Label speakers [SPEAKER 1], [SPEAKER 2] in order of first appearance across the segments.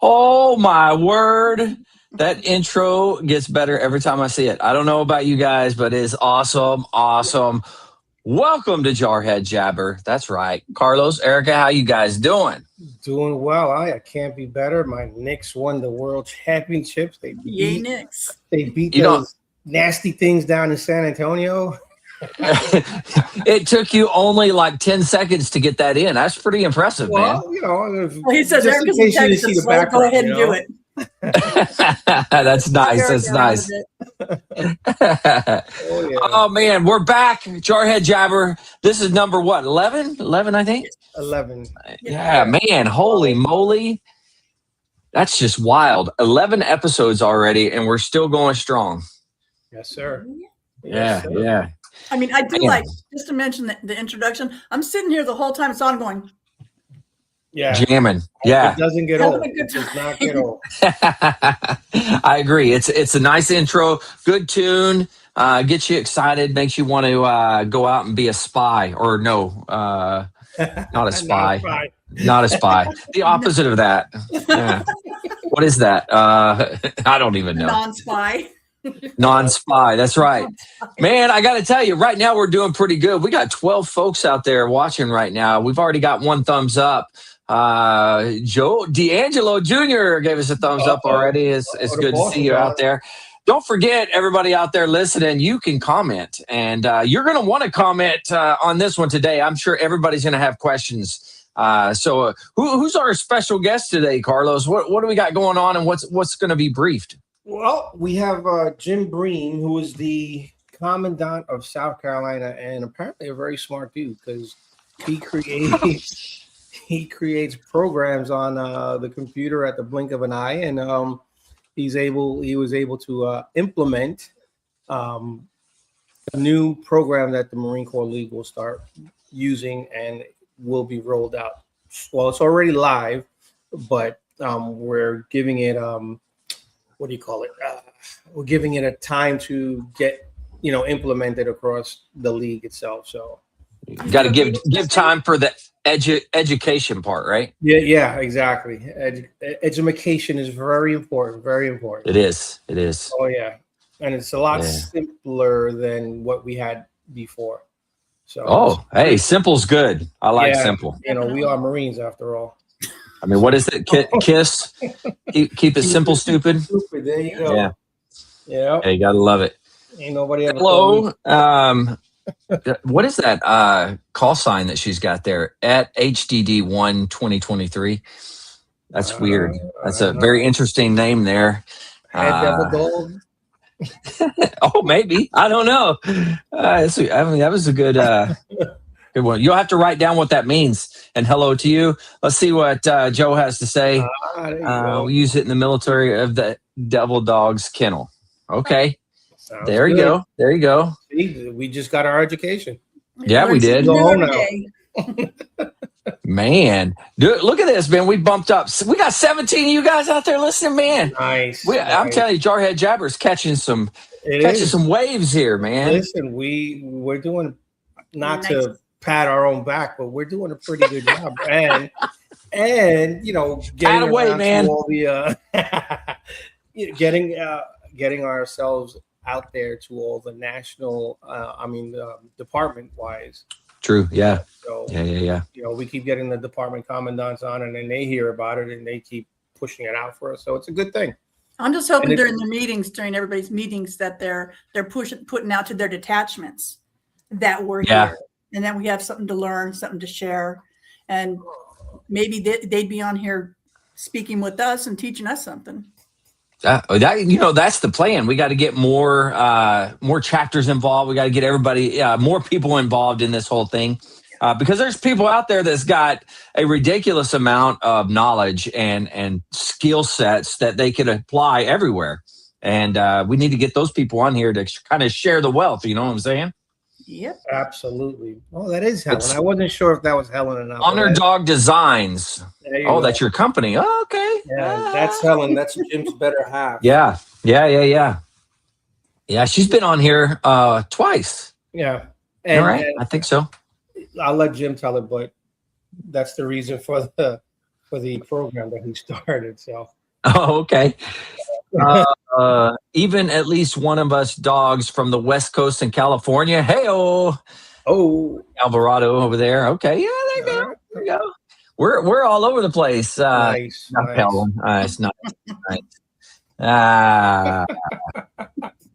[SPEAKER 1] Oh my word. That intro gets better every time I see it. I don't know about you guys, but it is awesome. Awesome. Welcome to Jarhead Jabber. That's right. Carlos, Erica, how you guys doing?
[SPEAKER 2] Doing well. I can't be better. My Knicks won the World Championships.
[SPEAKER 3] Yay, Knicks.
[SPEAKER 2] They beat
[SPEAKER 1] You know,
[SPEAKER 2] those nasty things down in San Antonio.
[SPEAKER 1] it took you only like 10 seconds to get that in. That's pretty impressive, man.
[SPEAKER 2] Well, you know,
[SPEAKER 3] Well, he says
[SPEAKER 2] just in
[SPEAKER 3] Erica's
[SPEAKER 2] case you didn't
[SPEAKER 3] Texas,
[SPEAKER 2] see the
[SPEAKER 3] so go
[SPEAKER 2] background,
[SPEAKER 3] ahead and do it.
[SPEAKER 1] That's nice. That's
[SPEAKER 3] Erica around
[SPEAKER 1] nice.
[SPEAKER 3] a bit.
[SPEAKER 2] Oh yeah,
[SPEAKER 1] Oh man, we're back. Jarhead Jabber. This is number what? 11? 11, I think.
[SPEAKER 2] 11.
[SPEAKER 1] Yeah, man. Holy moly. That's just wild. 11 episodes already, and we're still going strong.
[SPEAKER 2] Yes, sir.
[SPEAKER 1] Yeah,
[SPEAKER 2] Yes, sir.
[SPEAKER 1] yeah.
[SPEAKER 3] I mean, I do
[SPEAKER 1] Man.
[SPEAKER 3] like, just to mention the introduction, I'm sitting here the whole time, so I'm going,
[SPEAKER 2] Yeah.
[SPEAKER 1] Jamming. Yeah.
[SPEAKER 2] It doesn't get
[SPEAKER 3] Having
[SPEAKER 2] old.
[SPEAKER 3] a good
[SPEAKER 2] It does
[SPEAKER 3] time.
[SPEAKER 2] not get old.
[SPEAKER 1] I agree. It's a nice intro, good tune, gets you excited, makes you want to go out and be a spy, or no, not a spy, not a spy. The opposite of that. Yeah. What is that? I don't even know.
[SPEAKER 3] non-spy.
[SPEAKER 1] Non-spy. That's right. Man, I got to tell you, right now we're doing pretty good. We got 12 folks out there watching right now. We've already got one thumbs up. Joe D'Angelo Jr. gave us a thumbs up already. It's good to see you out there. Don't forget, everybody out there listening, you can comment, and you're going to want to comment on this one today. I'm sure everybody's going to have questions. So who's our special guest today, Carlos? What do we got going on, and what's going to be briefed?
[SPEAKER 2] Well, we have Jim Breen, who is the commandant of South Carolina, and apparently a very smart dude because he creates programs on the computer at the blink of an eye, and he was able to implement a new program that the Marine Corps League will start using and will be rolled out. Well, it's already live, but we're giving it what do you call it? We're giving it a time to get implemented across the league itself. So
[SPEAKER 1] you got to give time for the education part, right?
[SPEAKER 2] Yeah, exactly. Education is very important. Very important.
[SPEAKER 1] It is.
[SPEAKER 2] Oh yeah, and it's a lot simpler than what we had before. So
[SPEAKER 1] hey, simple's good. I like simple.
[SPEAKER 2] We are Marines after all.
[SPEAKER 1] I mean, what is it? Kiss. Keep it simple, stupid.
[SPEAKER 2] Stupid. There you go. Yeah.
[SPEAKER 1] Hey, you gotta love it.
[SPEAKER 2] Ain't nobody ever.
[SPEAKER 1] Hello. What is that call sign that she's got there at HDD1 2023? That's weird. That's a very interesting name there. Oh, maybe. I don't know. That was a good good one. You'll have to write down what that means. And hello to you. Let's see what Joe has to say. We use it in the military of the Devil Dog's Kennel. Okay. There you go. There you go.
[SPEAKER 2] See, we just got our education.
[SPEAKER 1] Yeah, we did. Man, dude, look at this, man. We bumped up. We got 17 of you guys out there listening, man.
[SPEAKER 2] Nice.
[SPEAKER 1] I'm telling you, Jarhead Jabber's catching some waves here, man.
[SPEAKER 2] Listen, we're doing to pat our own back, but we're doing a pretty good job. And getting
[SPEAKER 1] away, man.
[SPEAKER 2] All the getting ourselves out there to all the national, department wise.
[SPEAKER 1] True. Yeah.
[SPEAKER 2] So,
[SPEAKER 1] yeah.
[SPEAKER 2] We keep getting the department commandants on, and then they hear about it and they keep pushing it out for us. So it's a good thing.
[SPEAKER 3] I'm just hoping during everybody's meetings, that they're putting out to their detachments that we're here, and then we have something to learn, something to share, and maybe they'd be on here speaking with us and teaching us something.
[SPEAKER 1] That's the plan. We got to get more chapters involved. We got to get everybody, more people involved in this whole thing, because there's people out there that's got a ridiculous amount of knowledge and skill sets that they could apply everywhere. And we need to get those people on here to kind of share the wealth. You know what I'm saying?
[SPEAKER 3] Yep.
[SPEAKER 2] Absolutely. Oh, that is Helen. I wasn't sure if that was Helen or not.
[SPEAKER 1] Underdog Designs. That's your company. Oh, okay.
[SPEAKER 2] Yeah, that's Helen. That's Jim's better half.
[SPEAKER 1] Yeah. Yeah, she's been on here twice.
[SPEAKER 2] Yeah.
[SPEAKER 1] All right. I think so.
[SPEAKER 2] I'll let Jim tell it, but that's the reason for for the program that he started. So.
[SPEAKER 1] Oh, okay. Even at least one of us dogs from the West Coast in California. Hey-oh.
[SPEAKER 2] Oh,
[SPEAKER 1] Alvarado over there. Okay, yeah, there you go.
[SPEAKER 2] right.
[SPEAKER 1] There you go. We're all over the place.
[SPEAKER 2] Nice.
[SPEAKER 1] Nice. Nice. Ah,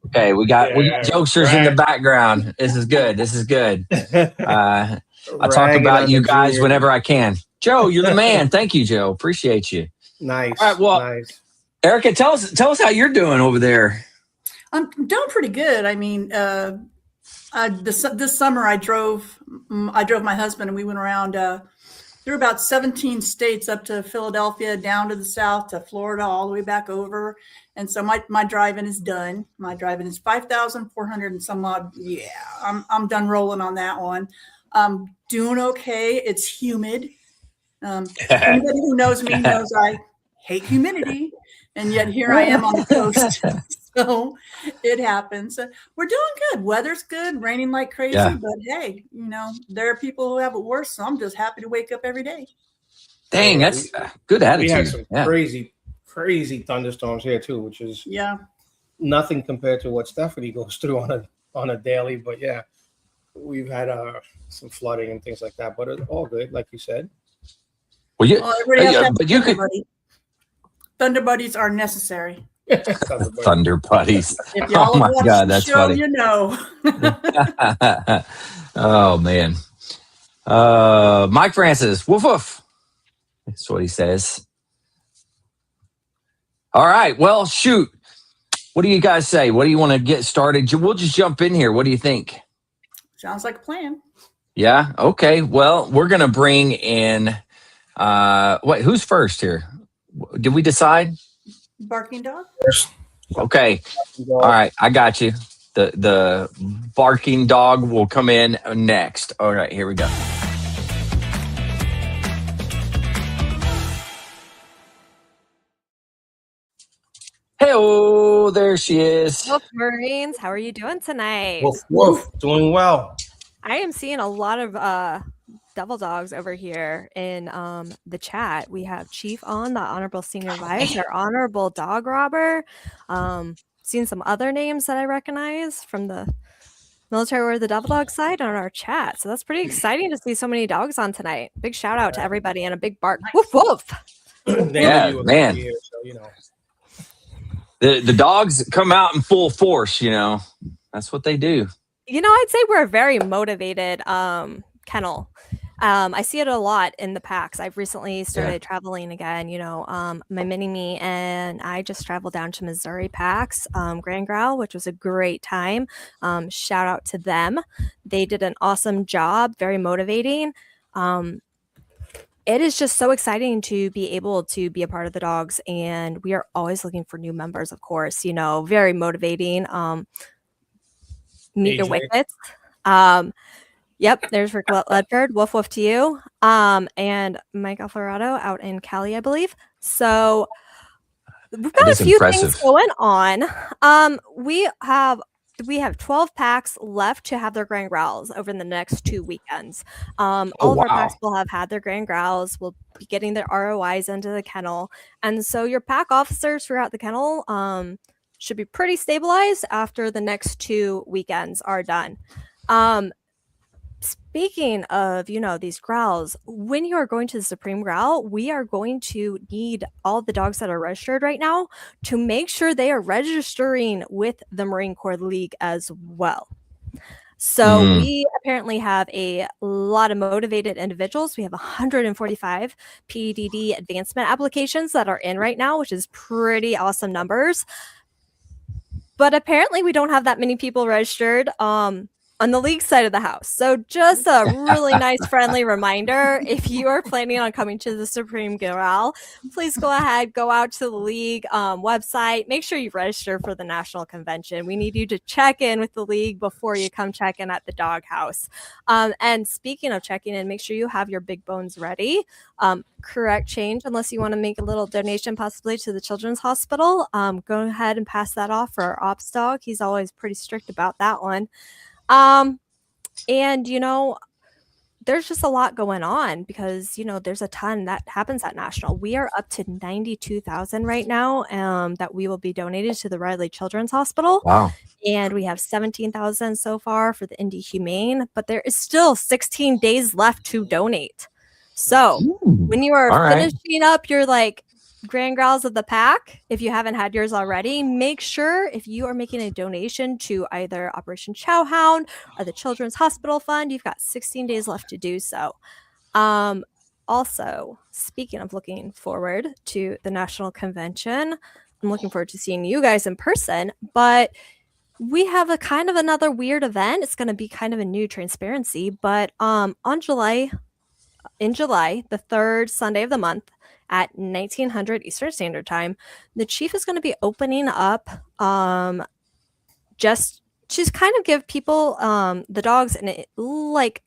[SPEAKER 1] okay. We got jokesters in the background. This is good. I talk about you guys whenever I can. Joe, you're the man. Thank you, Joe. Appreciate you.
[SPEAKER 2] Nice.
[SPEAKER 1] All right. Well,
[SPEAKER 2] nice.
[SPEAKER 1] Erica, tell us how you're doing over there.
[SPEAKER 3] I'm doing pretty good. I mean, this summer I drove my husband and we went around through about 17 states up to Philadelphia, down to the south to Florida, all the way back over. And so my driving is done. My driving is 5,400 and some odd. Yeah, I'm done rolling on that one. I'm doing okay. It's humid. Anybody who knows me knows I hate humidity, and yet here I am on the coast. So it happens. We're doing good. Weather's good, raining like crazy, but hey, there are people who have it worse. So I'm just happy to wake up every day.
[SPEAKER 1] Dang, that's good attitude.
[SPEAKER 2] We had some crazy thunderstorms here too, which is nothing compared to what Stephanie goes through on a daily. But yeah, we've had some flooding and things like that, but it's all good, like you said.
[SPEAKER 3] Well, but you could. Thunder buddies are necessary.
[SPEAKER 1] Thunder buddies. Oh my God, that's
[SPEAKER 3] show,
[SPEAKER 1] funny. Oh man. Mike Francis, woof woof. That's what he says. All right. Well, shoot. What do you guys say? What do you want to get started? We'll just jump in here. What do you think?
[SPEAKER 3] Sounds like a plan.
[SPEAKER 1] Yeah. Okay. Well, we're gonna bring in. Wait, who's first here? Did we decide?
[SPEAKER 3] Barking dog.
[SPEAKER 1] Okay. All right. I got you. The barking dog will come in next. All right. Here we go. Hey-oh, there she is.
[SPEAKER 4] Wolf Marines, how are you doing tonight?
[SPEAKER 2] Woof, doing well.
[SPEAKER 4] I am seeing a lot of devil dogs over here in the chat. We have Chief on, the Honorable Senior Advisor, Honorable Dog Robber. Seen some other names that I recognize from the military or the devil dog side on our chat. So that's pretty exciting to see so many dogs on tonight. Big shout out to everybody and a big bark. Woof woof.
[SPEAKER 1] Yeah, man.
[SPEAKER 2] Year, so,
[SPEAKER 1] The dogs come out in full force, That's what they do.
[SPEAKER 4] I'd say we're a very motivated kennel. I see it a lot in the packs. I've recently started traveling again. My mini-me and I just traveled down to Missouri packs, Grand Growl, which was a great time. Shout out to them. They did an awesome job, very motivating. It is just so exciting to be able to be a part of the dogs, and we are always looking for new members, of course, very motivating. Meet your wickets. Yep, there's Rick Ledford. Woof woof to you. And Mike Alvarado out in Cali, I believe. So we've got a few things going on. We have 12 packs left to have their Grand Growls over the next 2 weekends. All of our packs will have had their Grand Growls. We'll be getting their ROIs into the kennel. And so your pack officers throughout the kennel should be pretty stabilized after the next 2 weekends are done. Speaking of, these growls, when you are going to the Supreme Growl, we are going to need all the dogs that are registered right now to make sure they are registering with the Marine Corps League as well. So we apparently have a lot of motivated individuals. We have 145 PEDD advancement applications that are in right now, which is pretty awesome numbers. But apparently we don't have that many people registered on the league side of the house. So just a really nice, friendly reminder, if you are planning on coming to the Supreme Growl, please go ahead, go out to the league website. Make sure you register for the national convention. We need you to check in with the league before you come check in at the doghouse. And speaking of checking in, make sure you have your big bones ready. Correct change, unless you want to make a little donation possibly to the Children's Hospital. Go ahead and pass that off for our ops dog. He's always pretty strict about that one. And there's just a lot going on because, there's a ton that happens at National. We are up to 92,000 right now that we will be donated to the Riley Children's Hospital.
[SPEAKER 1] Wow.
[SPEAKER 4] And we have 17,000 so far for the Indy Humane, but there is still 16 days left to donate. So when you are finishing up your Grand Growls of the Pack, if you haven't had yours already, make sure if you are making a donation to either Operation Chowhound or the Children's Hospital Fund, you've got 16 days left to do so. Also, speaking of looking forward to the National Convention, I'm looking forward to seeing you guys in person, but we have a kind of another weird event. It's going to be kind of a new transparency, but in July, the third Sunday of the month at 1900 Eastern Standard Time, the chief is going to be opening up just kind of give people the dogs and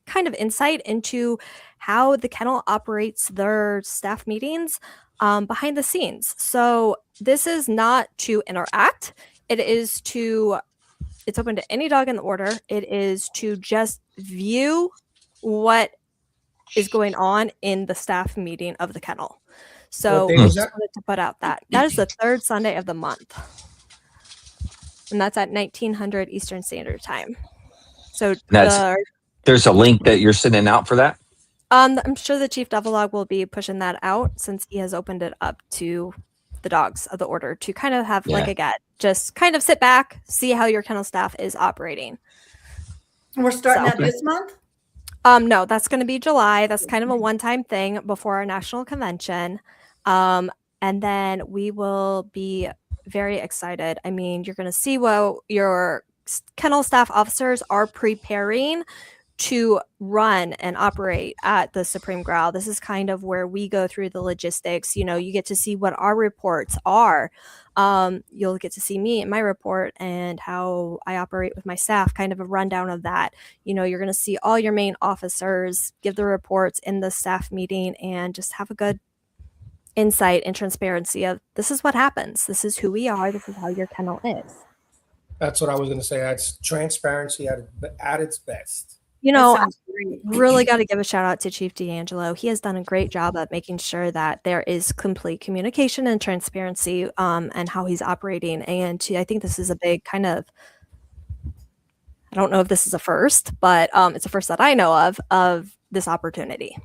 [SPEAKER 4] kind of insight into how the kennel operates their staff meetings behind the scenes. So this is not to interact. It's open to any dog in the order. It is to just view what is going on in the staff meeting of the kennel. So we just wanted to put out that is the third Sunday of the month. And that's at 1900 Eastern Standard Time. So
[SPEAKER 1] there's a link that you're sending out for that?
[SPEAKER 4] I'm sure the Chief Devilog will be pushing that out since he has opened it up to the dogs of the order to kind of have just kind of sit back, see how your kennel staff is operating.
[SPEAKER 3] We're starting that this month?
[SPEAKER 4] No, that's going to be July. That's kind of a one-time thing before our national convention. And then we will be very excited. I mean, you're going to see what your kennel staff officers are preparing to run and operate at the Supreme Growl. This is kind of where we go through the logistics. You get to see what our reports are. You'll get to see me in my report and how I operate with my staff, kind of a rundown of that. You're going to see all your main officers give the reports in the staff meeting and just have a good insight and transparency of this is what happens. This is who we are. This is how your kennel is.
[SPEAKER 2] That's what I was going to say. That's transparency at its best.
[SPEAKER 4] I really got to give a shout out to Chief D'Angelo. He has done a great job at making sure that there is complete communication and transparency and how he's operating. And I think this is a big kind of, I don't know if this is a first, but it's a first that I know of this opportunity.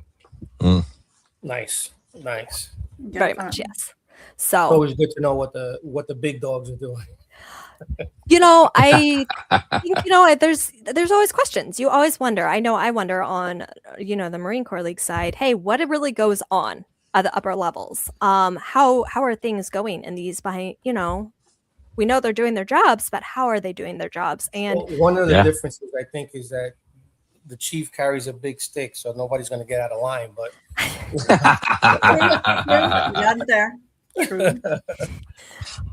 [SPEAKER 2] Nice.
[SPEAKER 4] Very much, yes. So
[SPEAKER 2] it's always good to know what the big dogs are doing.
[SPEAKER 4] I think, there's always questions. You always wonder. I know I wonder on, the Marine Corps League side, hey, what really goes on at the upper levels? How are things going in these behind, we know they're doing their jobs, but how are they doing their jobs? And
[SPEAKER 2] one of the differences I think is that the chief carries a big stick, so nobody's going to get out of line, but
[SPEAKER 3] got it there. True.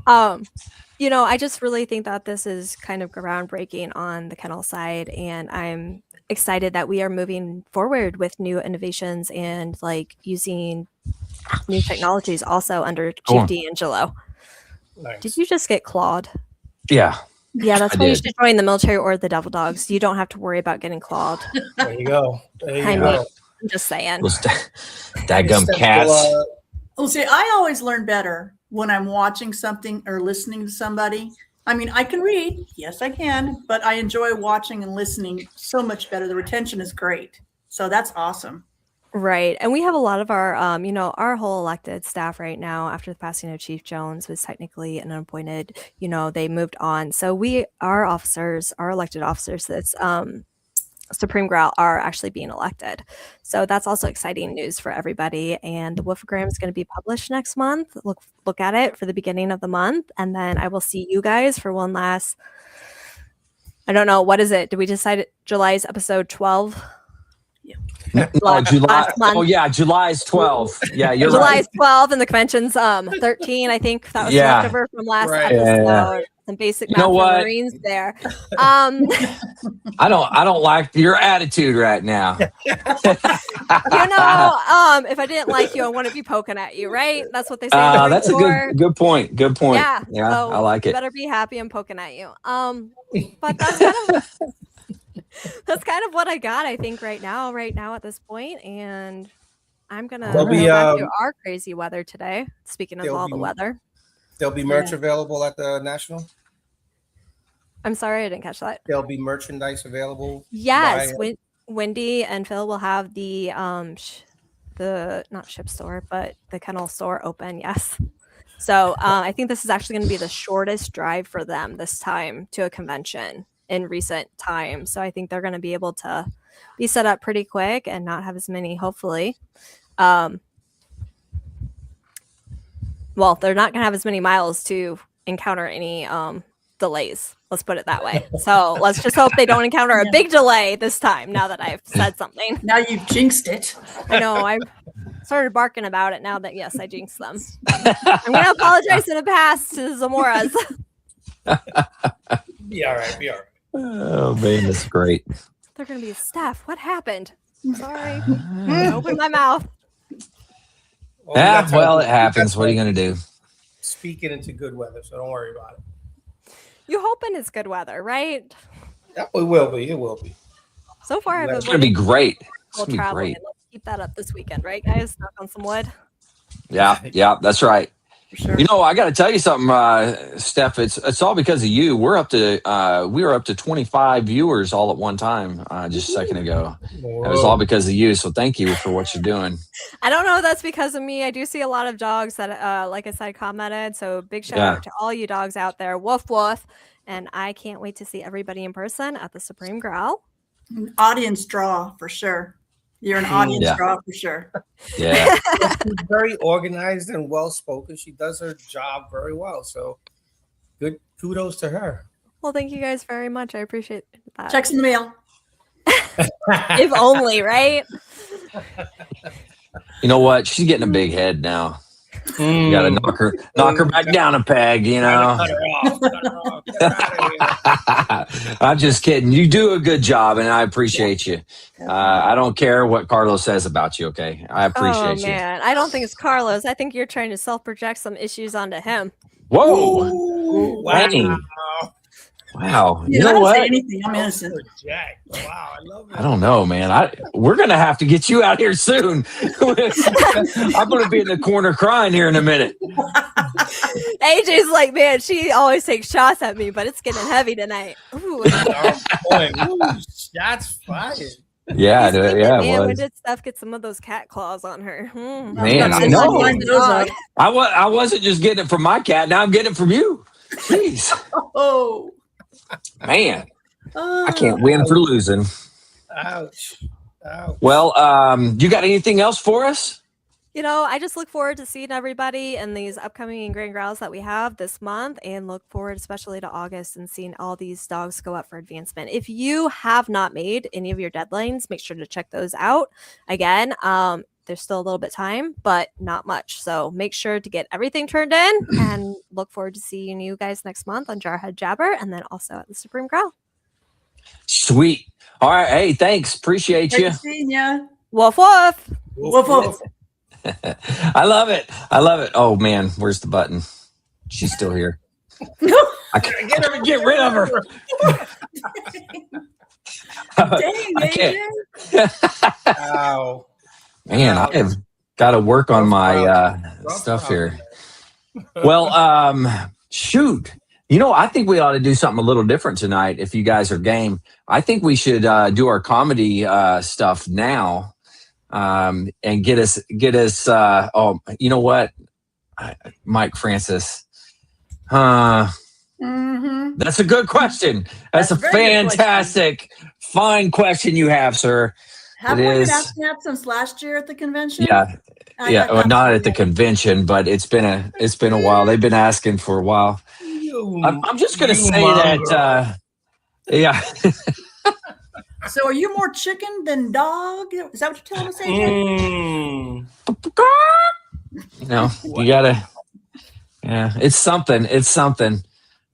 [SPEAKER 4] I just really think that this is kind of groundbreaking on the kennel side, and I'm excited that we are moving forward with new innovations and using new technologies also under Chief D'Angelo.
[SPEAKER 2] Nice.
[SPEAKER 4] Did you just get clawed?
[SPEAKER 1] Yeah.
[SPEAKER 4] Yeah, that's why you should join the military or the Devil Dogs. You don't have to worry about getting clawed.
[SPEAKER 2] There you go.
[SPEAKER 4] I'm just saying.
[SPEAKER 1] Daggum cats.
[SPEAKER 3] Well, see, I always learn better when I'm watching something or listening to somebody. I mean, I can read. Yes, I can. But I enjoy watching and listening so much better. The retention is great. So that's awesome.
[SPEAKER 4] Right. And we have a lot of our, our whole elected staff right now after the passing of Chief Jones was technically an unappointed, they moved on. So our elected officers that's Supreme Growl are actually being elected. So that's also exciting news for everybody. And the Wolfogram is going to be published next month. Look at it for the beginning of the month. And then I will see you guys for one last, I don't know, what is it? Did we decide July's episode 12?
[SPEAKER 1] July. Oh yeah, July's 12. Yeah, you're
[SPEAKER 4] July's 12 and the convention's 13. I think that was leftover from last episode. Yeah. Some basic math for Marines there.
[SPEAKER 1] I don't like your attitude right now.
[SPEAKER 4] If I didn't like you, I wouldn't be poking at you, right? That's what they say.
[SPEAKER 1] That's a good point. Good point.
[SPEAKER 4] Yeah,
[SPEAKER 1] so I like it.
[SPEAKER 4] You better be happy I'm poking at you. But that's kind of That's kind of what I got, I think, right now at this point. And I'm going to
[SPEAKER 2] There'll
[SPEAKER 4] go
[SPEAKER 2] be,
[SPEAKER 4] back to our crazy weather today. Speaking of
[SPEAKER 2] there'll
[SPEAKER 4] all
[SPEAKER 2] be-
[SPEAKER 4] the weather.
[SPEAKER 2] There'll be merch available at the National.
[SPEAKER 4] I'm sorry, I didn't catch that.
[SPEAKER 2] There'll be merchandise available.
[SPEAKER 4] Yes, Wendy and Phil will have the not ship store, but the kennel store open. Yes. So I think this is actually going to be the shortest drive for them this time to a convention in recent times. So I think they're going to be able to be set up pretty quick and not have as many, hopefully. Well, they're not going to have as many miles to encounter any delays. Let's put it that way. So let's just hope they don't encounter a big delay this time now that I've said something.
[SPEAKER 3] Now you've jinxed it.
[SPEAKER 4] I know. I've started barking about it now that, yes, I jinxed them. I'm going to apologize in the past to Zamoras.
[SPEAKER 2] Be all right. Be all right.
[SPEAKER 1] Oh, man, that's great.
[SPEAKER 4] They're going to be, Steph, what happened? Sorry. Open my mouth.
[SPEAKER 1] Yeah, well, it happens. What are you going to do?
[SPEAKER 2] Speak it into good weather, so don't worry about it.
[SPEAKER 4] You hoping it's good weather, right?
[SPEAKER 2] Yeah, it will be. It will be.
[SPEAKER 4] So far, I've
[SPEAKER 1] It's going to be great. It's
[SPEAKER 4] while
[SPEAKER 1] going to be
[SPEAKER 4] traveling.
[SPEAKER 1] great.
[SPEAKER 4] Let's keep that up this weekend, right, guys? Knock on some wood.
[SPEAKER 1] Yeah, that's right.
[SPEAKER 3] For sure.
[SPEAKER 1] You know, I got to tell you something, Steph. It's all because of you. We were up to 25 viewers all at one time just a second ago. It was all because of you. So thank you for what you're doing.
[SPEAKER 4] I don't know if that's because of me. I do see a lot of dogs that, like I said, commented. So big shout out to all you dogs out there. Woof, woof. And I can't wait to see everybody in person at the Supreme Growl.
[SPEAKER 3] An audience draw for sure. You're an audience draw for sure.
[SPEAKER 1] Yeah.
[SPEAKER 2] She's very organized and well spoken. She does her job very well. So good kudos to her.
[SPEAKER 4] Well, thank you guys very much. I appreciate that.
[SPEAKER 3] Checks in the mail.
[SPEAKER 4] If only, right?
[SPEAKER 1] You know what? She's getting a big head now. You got to knock her back down a peg, you know.
[SPEAKER 2] Cut her off. Cut her off. Get her out of here.
[SPEAKER 1] I'm just kidding. You do a good job, and I appreciate you. I don't care what Carlos says about you, okay? I appreciate you.
[SPEAKER 4] Man, I don't think it's Carlos. I think you're trying to self-project some issues onto him.
[SPEAKER 1] Whoa.
[SPEAKER 2] Wow.
[SPEAKER 1] Dang. Wow. You
[SPEAKER 3] I
[SPEAKER 1] know
[SPEAKER 3] don't
[SPEAKER 1] what?
[SPEAKER 3] say anything. I'm innocent.
[SPEAKER 2] Jack. Wow, I love it.
[SPEAKER 1] I don't know, man. We're going to have to get you out here soon. I'm going to be in the corner crying here in a minute.
[SPEAKER 4] AJ's like, man, she always takes shots at me, but it's getting heavy tonight. Ooh.
[SPEAKER 2] Shots fired.
[SPEAKER 1] Yeah,
[SPEAKER 4] Man,
[SPEAKER 1] it
[SPEAKER 4] when
[SPEAKER 1] was.
[SPEAKER 4] did Steph get some of those cat claws on her?
[SPEAKER 1] Man, I know. I wasn't just getting it from my cat. Now I'm getting it from you. Jeez.
[SPEAKER 3] Oh.
[SPEAKER 1] Man, I can't win for losing.
[SPEAKER 2] Ouch. Ouch.
[SPEAKER 1] Well, you got anything else for us?
[SPEAKER 4] You know, I just look forward to seeing everybody in these upcoming Grand Growls that we have this month, and look forward especially to August and seeing all these dogs go up for advancement. If you have not made any of your deadlines, make sure to check those out. Again, there's still a little bit of time, but not much. So make sure to get everything turned in, and look forward to seeing you guys next month on Jarhead Jabber, and then also at the Supreme Growl.
[SPEAKER 1] Sweet. All right. Hey, thanks. Appreciate you.
[SPEAKER 3] Great seeing ya.
[SPEAKER 4] Woof woof.
[SPEAKER 3] Woof woof.
[SPEAKER 1] I love it. I love it. Oh man, where's the button? She's still here. I can't get rid of her.
[SPEAKER 3] Dang,
[SPEAKER 1] I can't.
[SPEAKER 2] Ow.
[SPEAKER 1] Man, I have got to work on my stuff here. Well, shoot. You know, I think we ought to do something a little different tonight if you guys are game. I think we should do our comedy stuff now. And get us you know what, Mike Francis, that's a good question. That's a fantastic fine question you have, sir.
[SPEAKER 3] Have we been asking that since last year at the convention?
[SPEAKER 1] Well, not at the convention, but it's been a while. They've been asking for a while. I'm just gonna say that
[SPEAKER 3] So are you more chicken than dog? Is that what you're telling us, AJ?
[SPEAKER 1] No, you gotta. Yeah, it's something. It's something.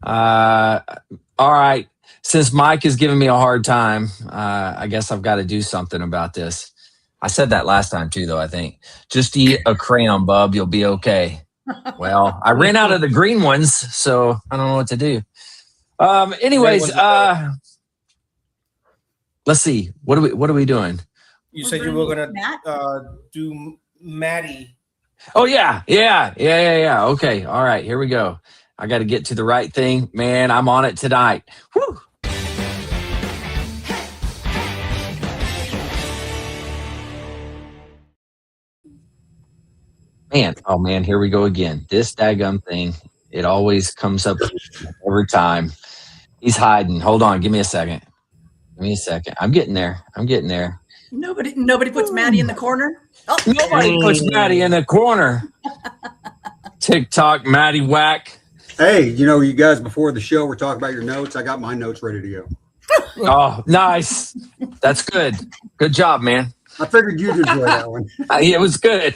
[SPEAKER 1] All right. Since Mike is giving me a hard time, I guess I've got to do something about this. I said that last time too, though. I think just eat a crayon, bub. You'll be okay. Well, I ran out of the green ones, so I don't know what to do. Anyways, let's see. What are we doing?
[SPEAKER 2] You said you were gonna
[SPEAKER 3] Matt?
[SPEAKER 2] do Maddie.
[SPEAKER 1] Oh yeah. Okay, all right. Here we go. I got to get to the right thing, man. I'm on it tonight. Woo! Man, oh man, here we go again. This daggum thing, it always comes up every time. He's hiding. Hold on, give me a second. I'm getting there.
[SPEAKER 3] Nobody puts Maddie in the corner. Oh,
[SPEAKER 1] Nobody puts Maddie in the corner. TikTok, Maddie whack.
[SPEAKER 5] Hey, you guys before the show were talking about your notes. I got my notes ready to go.
[SPEAKER 1] Oh, nice. That's good. Good job, man.
[SPEAKER 5] I figured you'd enjoy that one.
[SPEAKER 1] It was good.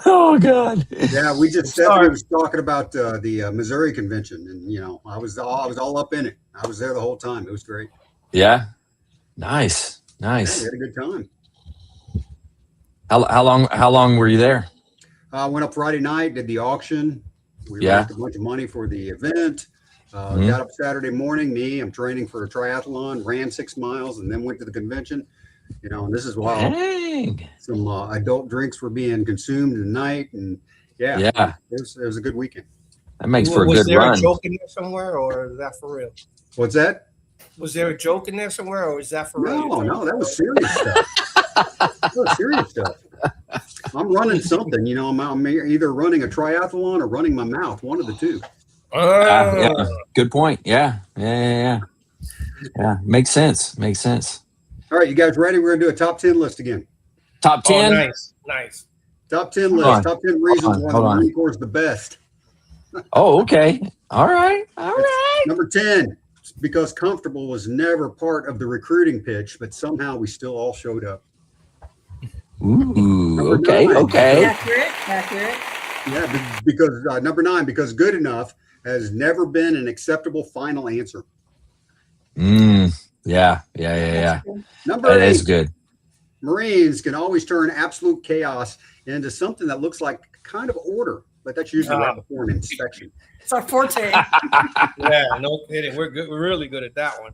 [SPEAKER 1] Oh God.
[SPEAKER 5] Yeah, we just Stephanie was talking about the Missouri convention, and I was all up in it. I was there the whole time. It was great.
[SPEAKER 1] Yeah. Nice.
[SPEAKER 5] Yeah, we had a good time.
[SPEAKER 1] How long were you there?
[SPEAKER 5] I went up Friday night, did the auction. We raised a bunch of money for the event. Got up Saturday morning. I'm training for a triathlon, ran 6 miles, and then went to the convention. And this is while some adult drinks were being consumed tonight, and it was a good weekend.
[SPEAKER 1] That makes for a good run.
[SPEAKER 2] Was there a joke in there somewhere, or is that for real?
[SPEAKER 5] What's that?
[SPEAKER 2] Was there a joke in there somewhere, or is that for real?
[SPEAKER 5] No, that was serious stuff. That was serious stuff. I'm running something, I'm either running a triathlon or running my mouth, one of the two.
[SPEAKER 1] Yeah. Good point. Yeah. Makes sense.
[SPEAKER 5] All right, you guys ready? We're gonna do a top 10 list again.
[SPEAKER 1] Top 10.
[SPEAKER 2] Oh, nice.
[SPEAKER 5] Top 10 list. Top 10 reasons why the Marine Corps is the best.
[SPEAKER 1] Oh, okay. All right.
[SPEAKER 5] Number 10, because comfortable was never part of the recruiting pitch, but somehow we still all showed up.
[SPEAKER 1] Ooh.
[SPEAKER 5] Number
[SPEAKER 1] Okay.
[SPEAKER 5] 9.
[SPEAKER 1] Okay.
[SPEAKER 3] accurate.
[SPEAKER 5] Yeah, because number 9, because good enough has never been an acceptable final answer.
[SPEAKER 1] Yeah.
[SPEAKER 5] Number
[SPEAKER 1] That
[SPEAKER 5] 8,
[SPEAKER 1] is good.
[SPEAKER 5] Marines can always turn absolute chaos into something that looks like kind of order, but that's usually right before an inspection.
[SPEAKER 3] It's our forte.
[SPEAKER 2] Yeah, no kidding. We're good. We're really good at that one.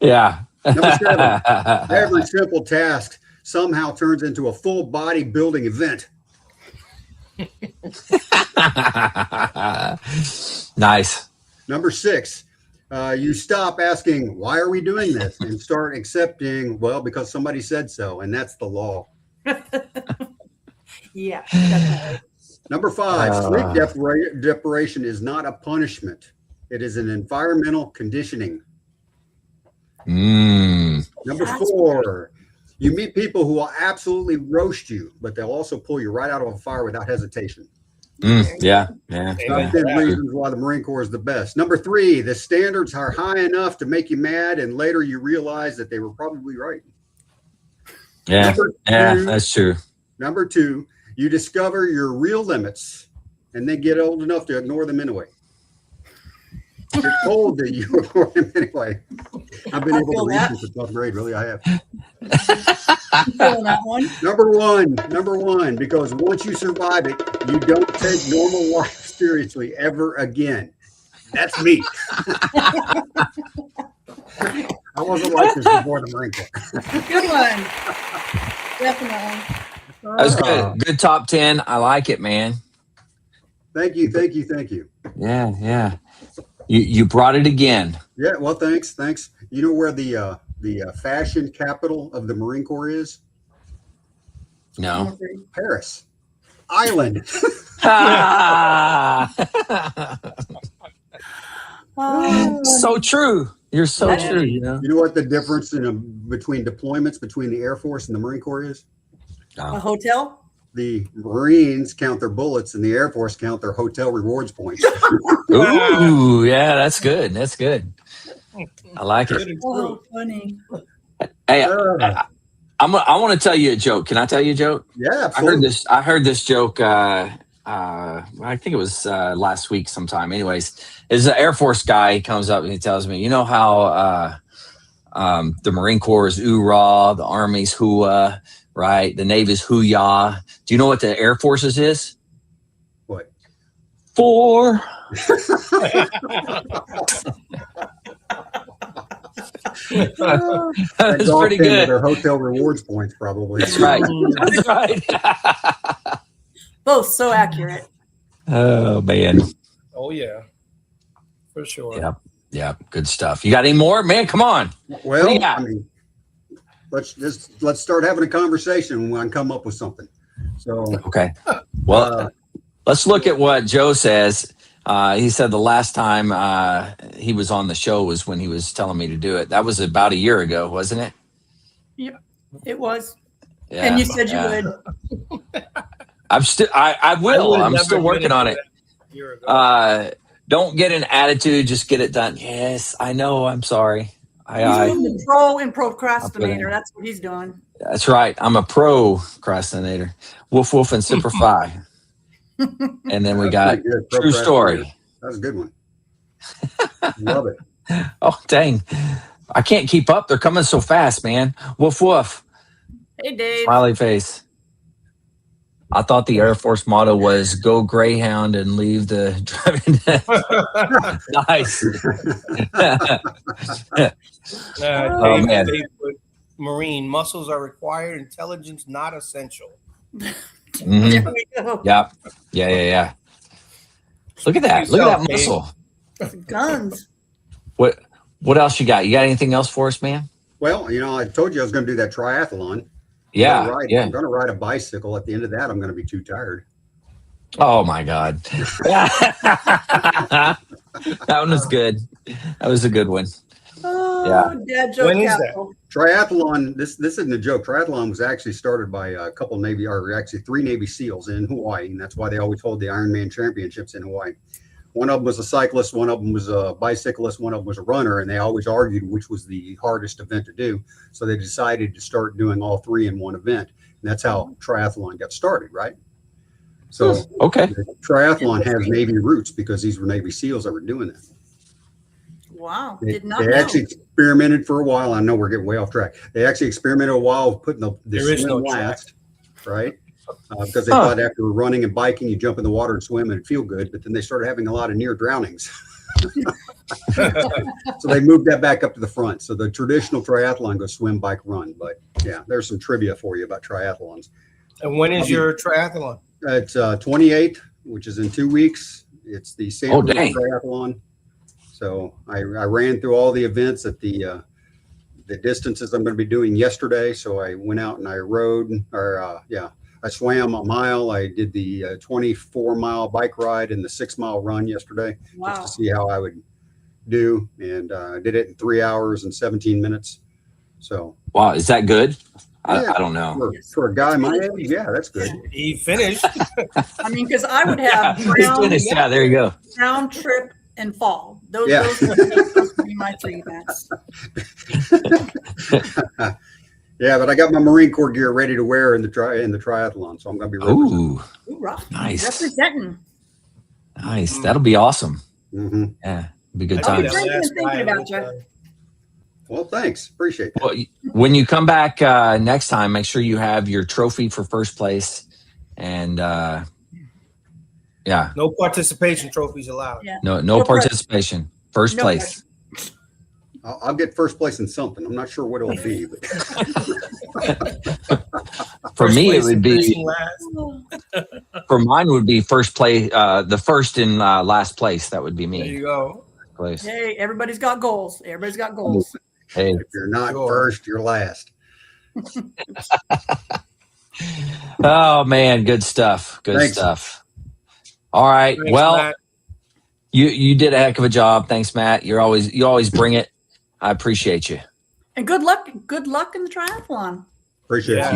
[SPEAKER 1] Yeah.
[SPEAKER 5] Number 7, every simple task somehow turns into a full body building event.
[SPEAKER 1] Nice.
[SPEAKER 5] Number 6, you stop asking, why are we doing this? And start accepting, well, because somebody said so. And that's the law.
[SPEAKER 3] Yeah, definitely.
[SPEAKER 5] Number 5, sleep deprivation is not a punishment. It is an environmental conditioning. Number 4, you meet people who will absolutely roast you, but they'll also pull you right out of a fire without hesitation.
[SPEAKER 1] Yeah.
[SPEAKER 5] Top 10 reasons why the Marine Corps is the best. Number 3, the standards are high enough to make you mad, and later you realize that they were probably right.
[SPEAKER 1] Yeah. That's true.
[SPEAKER 5] Number 2, you discover your real limits, and then get old enough to ignore them anyway. You're told that you ignore them anyway. I've been able to read this in 12th grade, really, I have.
[SPEAKER 3] That one.
[SPEAKER 5] Number one, because once you survive it, you don't take normal life seriously ever again. That's me. I wasn't like this before the Marine Corps.
[SPEAKER 3] Good one. Definitely.
[SPEAKER 1] That was good. Good top 10. I like it, man.
[SPEAKER 5] Thank you.
[SPEAKER 1] Yeah. You brought it again.
[SPEAKER 5] Yeah, well, thanks. You know where the fashion capital of the Marine Corps is?
[SPEAKER 1] No.
[SPEAKER 5] Paris. Island.
[SPEAKER 1] So true. You're so true.
[SPEAKER 5] You know what the difference between deployments between the Air Force and the Marine Corps is?
[SPEAKER 3] A hotel?
[SPEAKER 5] The Marines count their bullets and the Air Force count their hotel rewards points.
[SPEAKER 1] Ooh, yeah, that's good. I like it.
[SPEAKER 3] Oh, funny.
[SPEAKER 1] Hey, I want to tell you a joke. Can I tell you a joke?
[SPEAKER 5] Yeah, absolutely.
[SPEAKER 1] I heard this joke. I think it was last week sometime. Anyways, there's an Air Force guy. He comes up and he tells me, you know how the Marine Corps is oorah, the Army's hooah, right? The Navy's hoo-yah. Do you know what the Air Force's is?
[SPEAKER 5] What?
[SPEAKER 1] 4. That's pretty good.
[SPEAKER 5] Their hotel rewards points, probably.
[SPEAKER 1] That's right. That's right.
[SPEAKER 3] Both so accurate.
[SPEAKER 1] Oh man.
[SPEAKER 2] Oh yeah, for sure.
[SPEAKER 1] Yep. Yep. Good stuff. You got any more, man? Come on.
[SPEAKER 5] Well, I mean, let's start having a conversation when I come up with something. So
[SPEAKER 1] okay. Well, let's look at what Joe says. He said the last time he was on the show was when he was telling me to do it. That was about a year ago, wasn't it?
[SPEAKER 3] Yep, it was.
[SPEAKER 1] Yeah,
[SPEAKER 3] and you said you would.
[SPEAKER 1] I will. I'm still working on it. Don't get an attitude. Just get it done. Yes, I know. I'm sorry.
[SPEAKER 3] He's the pro and procrastinator. That's what he's doing.
[SPEAKER 1] That's right. I'm a procrastinator. Woof, woof, and simplify. And then we got true story.
[SPEAKER 5] That was a good one. Love it.
[SPEAKER 1] Oh, dang. I can't keep up. They're coming so fast, man. Woof, woof.
[SPEAKER 3] Hey, Dave.
[SPEAKER 1] Smiley face. I thought the Air Force motto was "Go Greyhound" and leave the driving. Nice.
[SPEAKER 2] Oh man, Marine muscles are required. Intelligence not essential.
[SPEAKER 1] Mm-hmm.
[SPEAKER 3] There we go.
[SPEAKER 1] Yeah. Look at that. Look at that muscle.
[SPEAKER 3] Guns.
[SPEAKER 1] What else you got? You got anything else for us, man?
[SPEAKER 5] Well, I told you I was going to do that triathlon.
[SPEAKER 1] Yeah,
[SPEAKER 5] I'm going to ride a bicycle. At the end of that, I'm going to be too tired.
[SPEAKER 1] Oh my God. That one was good. That was a good one.
[SPEAKER 3] Oh, Dad joke.
[SPEAKER 2] When is that?
[SPEAKER 5] Triathlon, this isn't a joke. Triathlon was actually started by a couple Navy, or actually 3 Navy SEALs in Hawaii, and that's why they always hold the Ironman championships in Hawaii. One of them was a cyclist, one of them was a bicyclist, one of them was a runner, and they always argued which was the hardest event to do. So they decided to start doing all 3 in one event, and that's how triathlon got started, right? So triathlon has Navy roots because these were Navy SEALs that were doing that.
[SPEAKER 3] Wow.
[SPEAKER 5] They actually experimented for a while. I know we're getting way off track. They actually experimented a while with putting the swim last, right? Because they thought after running and biking, you jump in the water and swim and feel good. But then they started having a lot of near drownings. So they moved that back up to the front. So the traditional triathlon goes swim, bike, run. But yeah, there's some trivia for you about triathlons.
[SPEAKER 2] And when is your triathlon?
[SPEAKER 5] It's 28, which is in 2 weeks. It's the San Diego Triathlon. So I ran through all the events at the distances I'm going to be doing yesterday. So I went out and I rode, I swam a mile. I did the 24-mile bike ride and the 6-mile run yesterday, just to see how I would do. And I did it in 3 hours and 17 minutes. So
[SPEAKER 1] wow, is that good? I don't know.
[SPEAKER 5] For a guy my age, yeah, that's good.
[SPEAKER 2] He finished.
[SPEAKER 3] I mean, because I would have
[SPEAKER 1] yeah, there you go.
[SPEAKER 3] round trip and fall. Those would be my 3 events.
[SPEAKER 5] Yeah, but I got my Marine Corps gear ready to wear in the triathlon, so I'm going to be ready.
[SPEAKER 1] Ooh,
[SPEAKER 3] rough.
[SPEAKER 1] Nice.
[SPEAKER 3] Representing.
[SPEAKER 1] Nice. That'll be awesome.
[SPEAKER 5] Mm-hmm.
[SPEAKER 1] Yeah, it'll be good
[SPEAKER 3] I'll
[SPEAKER 1] times.
[SPEAKER 3] be drinking and thinking about you.
[SPEAKER 5] Well, thanks. Appreciate that.
[SPEAKER 1] Well, when you come back next time, make sure you have your trophy for first place. And
[SPEAKER 2] no participation trophies allowed.
[SPEAKER 3] Yeah.
[SPEAKER 1] No participation. First place.
[SPEAKER 5] I'll get first place in something. I'm not sure what it'll be. But
[SPEAKER 1] for me, it would be. For mine would be first place. The first in last place. That would be me.
[SPEAKER 2] There you go.
[SPEAKER 1] Place.
[SPEAKER 3] Hey, everybody's got goals. Everybody's got goals.
[SPEAKER 1] Hey,
[SPEAKER 5] if you're not first, you're last.
[SPEAKER 1] Oh man, good stuff. Good stuff. All right.
[SPEAKER 2] Thanks,
[SPEAKER 1] well,
[SPEAKER 2] Matt.
[SPEAKER 1] you did a heck of a job. Thanks, Matt. You always bring it. I appreciate you.
[SPEAKER 3] And good luck. Good luck in the triathlon.
[SPEAKER 5] Appreciate it.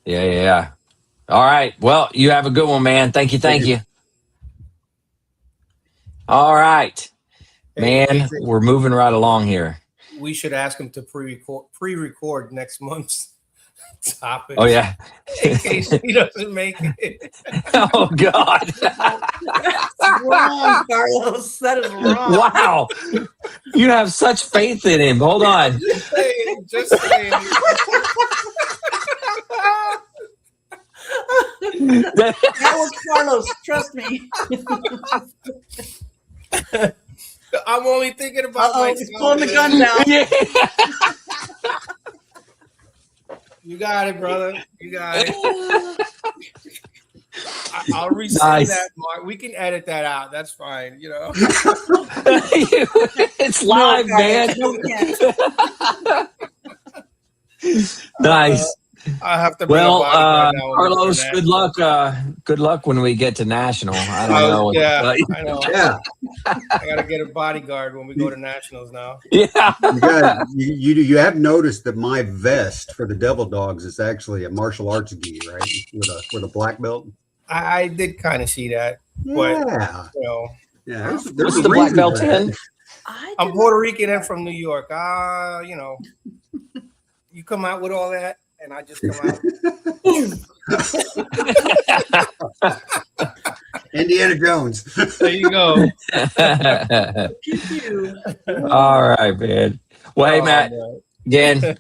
[SPEAKER 1] Yeah. All right. Well, you have a good one, man. Thank you. All right, man. We're moving right along here.
[SPEAKER 2] We should ask him to pre-record next month's topic.
[SPEAKER 1] Oh yeah,
[SPEAKER 2] in case he doesn't make it.
[SPEAKER 1] Oh God.
[SPEAKER 3] That's wrong, Carlos. That is wrong.
[SPEAKER 1] Wow, you have such faith in him. Hold on.
[SPEAKER 2] Just saying.
[SPEAKER 3] That was Carlos. Trust me.
[SPEAKER 2] I'm only thinking about
[SPEAKER 3] He's pulling the guns out.
[SPEAKER 2] You got it, brother. You got it. I'll resend that, Mark. We can edit that out. That's fine. You know,
[SPEAKER 1] it's live, man. Nice.
[SPEAKER 2] I have to.
[SPEAKER 1] Carlos, good luck. Good luck when we get to national. I don't know.
[SPEAKER 2] Yeah, I know.
[SPEAKER 5] Yeah,
[SPEAKER 2] I gotta get a bodyguard when we go to nationals now.
[SPEAKER 1] Yeah.
[SPEAKER 5] You have noticed that my vest for the Devil Dogs is actually a martial arts gi, right? With a black belt.
[SPEAKER 2] I did kind of see that. But,
[SPEAKER 5] Yeah.
[SPEAKER 2] you know,
[SPEAKER 5] Yeah.
[SPEAKER 1] What's the black belt in?
[SPEAKER 2] I'm Puerto Rican and from New York. You know, you come out with all that, and I just come out.
[SPEAKER 5] Indiana Jones.
[SPEAKER 2] There you go.
[SPEAKER 1] All right, man. Well, hey, Matt, again,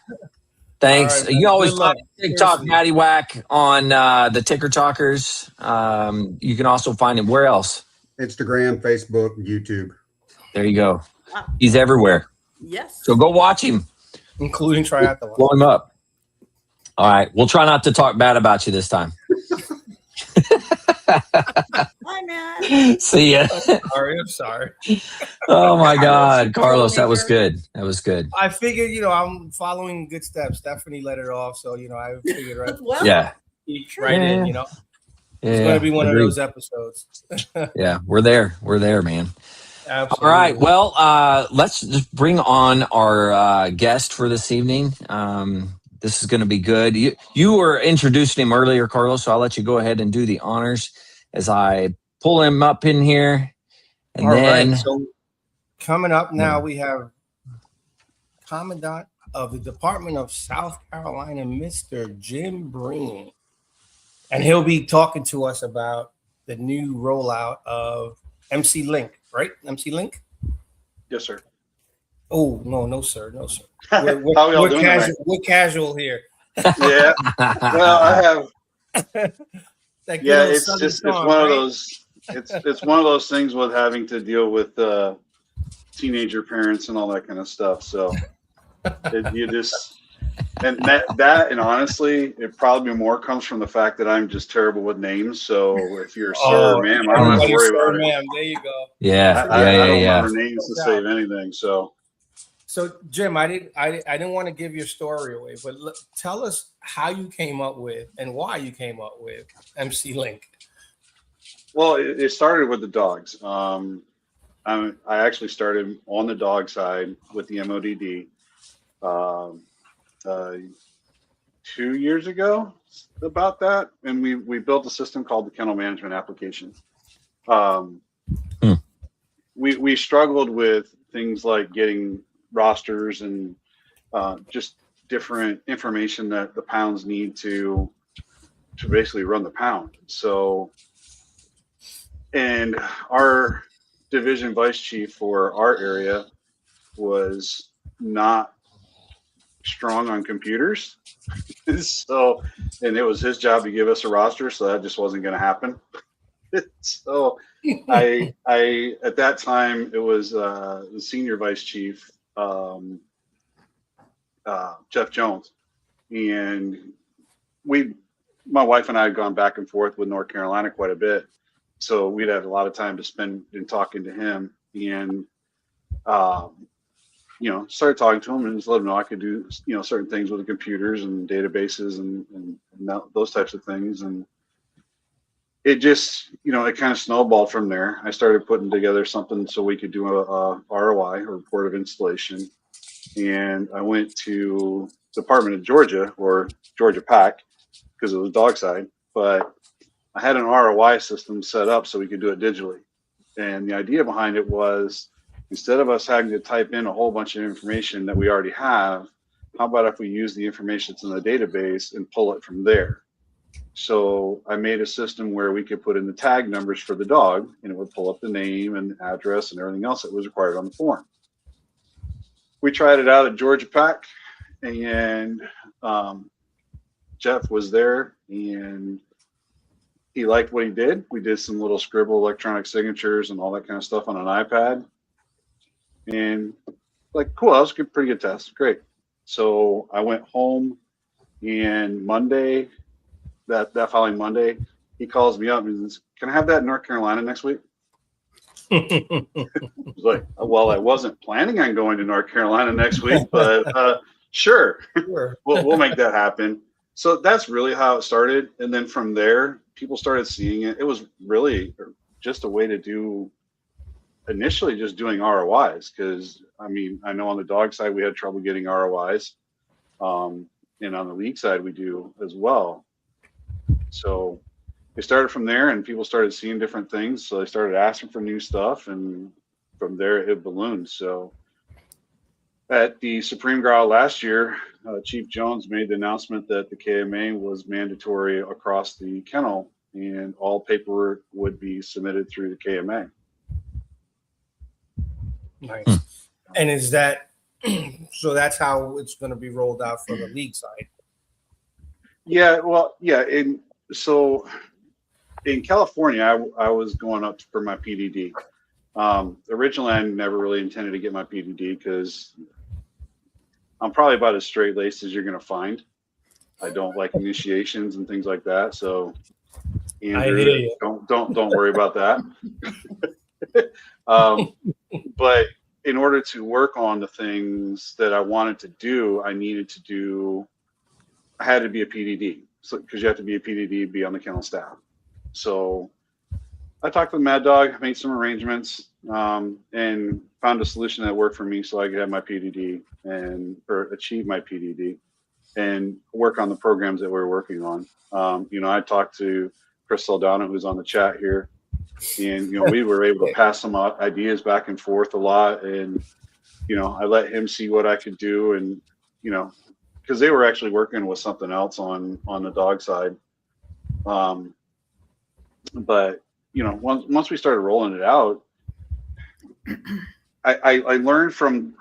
[SPEAKER 1] thanks.
[SPEAKER 2] Right,
[SPEAKER 1] you always
[SPEAKER 2] find
[SPEAKER 1] TikTok Matty Whack on the Ticker Talkers. You can also find him where else?
[SPEAKER 5] Instagram, Facebook, YouTube.
[SPEAKER 1] There you go. He's everywhere.
[SPEAKER 3] Yes.
[SPEAKER 1] So go watch him.
[SPEAKER 2] Including triathlon.
[SPEAKER 1] Blow him up. All right. We'll try not to talk bad about you this time.
[SPEAKER 3] Bye, Matt.
[SPEAKER 1] See ya.
[SPEAKER 2] I'm sorry.
[SPEAKER 1] Oh my God, Carlos, that was good. That was good.
[SPEAKER 2] I figured, you know, I'm following good steps. Stephanie let it off, so you know, I figured
[SPEAKER 1] Yeah.
[SPEAKER 2] in, you know. It's gonna be one of those episodes.
[SPEAKER 1] Yeah, we're there. We're there, man.
[SPEAKER 2] Absolutely.
[SPEAKER 1] All right. Well, let's just bring on our guest for this evening. This is going to be good. You were introducing him earlier, Carlos, so I'll let you go ahead and do the honors as I pull him up in here. And then,
[SPEAKER 2] so coming up now, we have Commandant of the Department of South Carolina, Mr. Jim Breen. And he'll be talking to us about the new rollout of MC Link, right? MC Link?
[SPEAKER 6] Yes, sir.
[SPEAKER 2] Oh, no, sir. No, sir. We're casual here.
[SPEAKER 6] Yeah. Well, I have.
[SPEAKER 2] Yeah,
[SPEAKER 6] it's one of those. It's one of those things with having to deal with teenager parents and all that kind of stuff. So you just and that and honestly, it probably more comes from the fact that I'm just terrible with names. So if you're sir or ma'am, I don't have to worry about it.
[SPEAKER 2] There you go.
[SPEAKER 1] Yeah,
[SPEAKER 6] I don't remember names to save anything.
[SPEAKER 2] So Jim, I didn't want to give your story away, but tell us how you came up with and why you came up with MC Link.
[SPEAKER 6] Well, it started with the dogs. I actually started on the dog side with the MODD 2 years ago, about that, and we built a system called the Kennel Management Application. We struggled with things like getting rosters and just different information that the pounds need to basically run the pound. So, and our division vice chief for our area was not strong on computers. So, and it was his job to give us a roster, so that just wasn't going to happen. So I at that time, it was the senior vice chief, Jeff Jones, and my wife and I had gone back and forth with North Carolina quite a bit, so we'd had a lot of time to spend in talking to him, and started talking to him and just let him know I could do certain things with the computers and databases and those types of things, and it just it kind of snowballed from there. I started putting together something so we could do a ROI, or report of installation, and I went to Department of Georgia, or Georgia PAC, because it was dog side, but I had an ROI system set up so we could do it digitally. And the idea behind it was, instead of us having to type in a whole bunch of information that we already have, how about if we use the information that's in the database and pull it from there? So I made a system where we could put in the tag numbers for the dog, and it would pull up the name and address and everything else that was required on the form. We tried it out at Georgia PAC, and Jeff was there, and he liked what he did. We did some little scribble electronic signatures and all that kind of stuff on an iPad. And like, cool, that was a pretty good test. Great. So I went home, and Monday, that following Monday, he calls me up and says, "Can I have that in North Carolina next week?" I was like, well, I wasn't planning on going to North Carolina next week, but sure, we'll make that happen. So that's really how it started. And then from there, people started seeing it. It was really just a way to do, initially just doing ROIs. Because, I mean, I know on the dog side, we had trouble getting ROIs. And on the league side, we do as well. So it started from there, and people started seeing different things. So they started asking for new stuff, and from there it ballooned. So at the Supreme Growl last year, Chief Jones made the announcement that the KMA was mandatory across the kennel, and all paperwork would be submitted through the KMA.
[SPEAKER 2] Nice. And is that so? That's how it's going to be rolled out for the league side.
[SPEAKER 6] Yeah, well, yeah. So in California, I was going up for my PDD. Originally, I never really intended to get my PDD because I'm probably about as straight-laced as you're going to find. I don't like initiations and things like that. So, Andrew, don't worry about that. But in order to work on the things that I wanted to do, I had to be a PDD. So, because you have to be a PDD, be on the kennel staff. So I talked to the Mad Dog, made some arrangements, and found a solution that worked for me so I could have my PDD or achieve my PDD and work on the programs that we're working on. I talked to Chris Saldana, who's on the chat here, and, we were able to pass some ideas back and forth a lot. And, I let him see what I could do, and, because they were actually working with something else on the dog side. But, once we started rolling it out, I learned from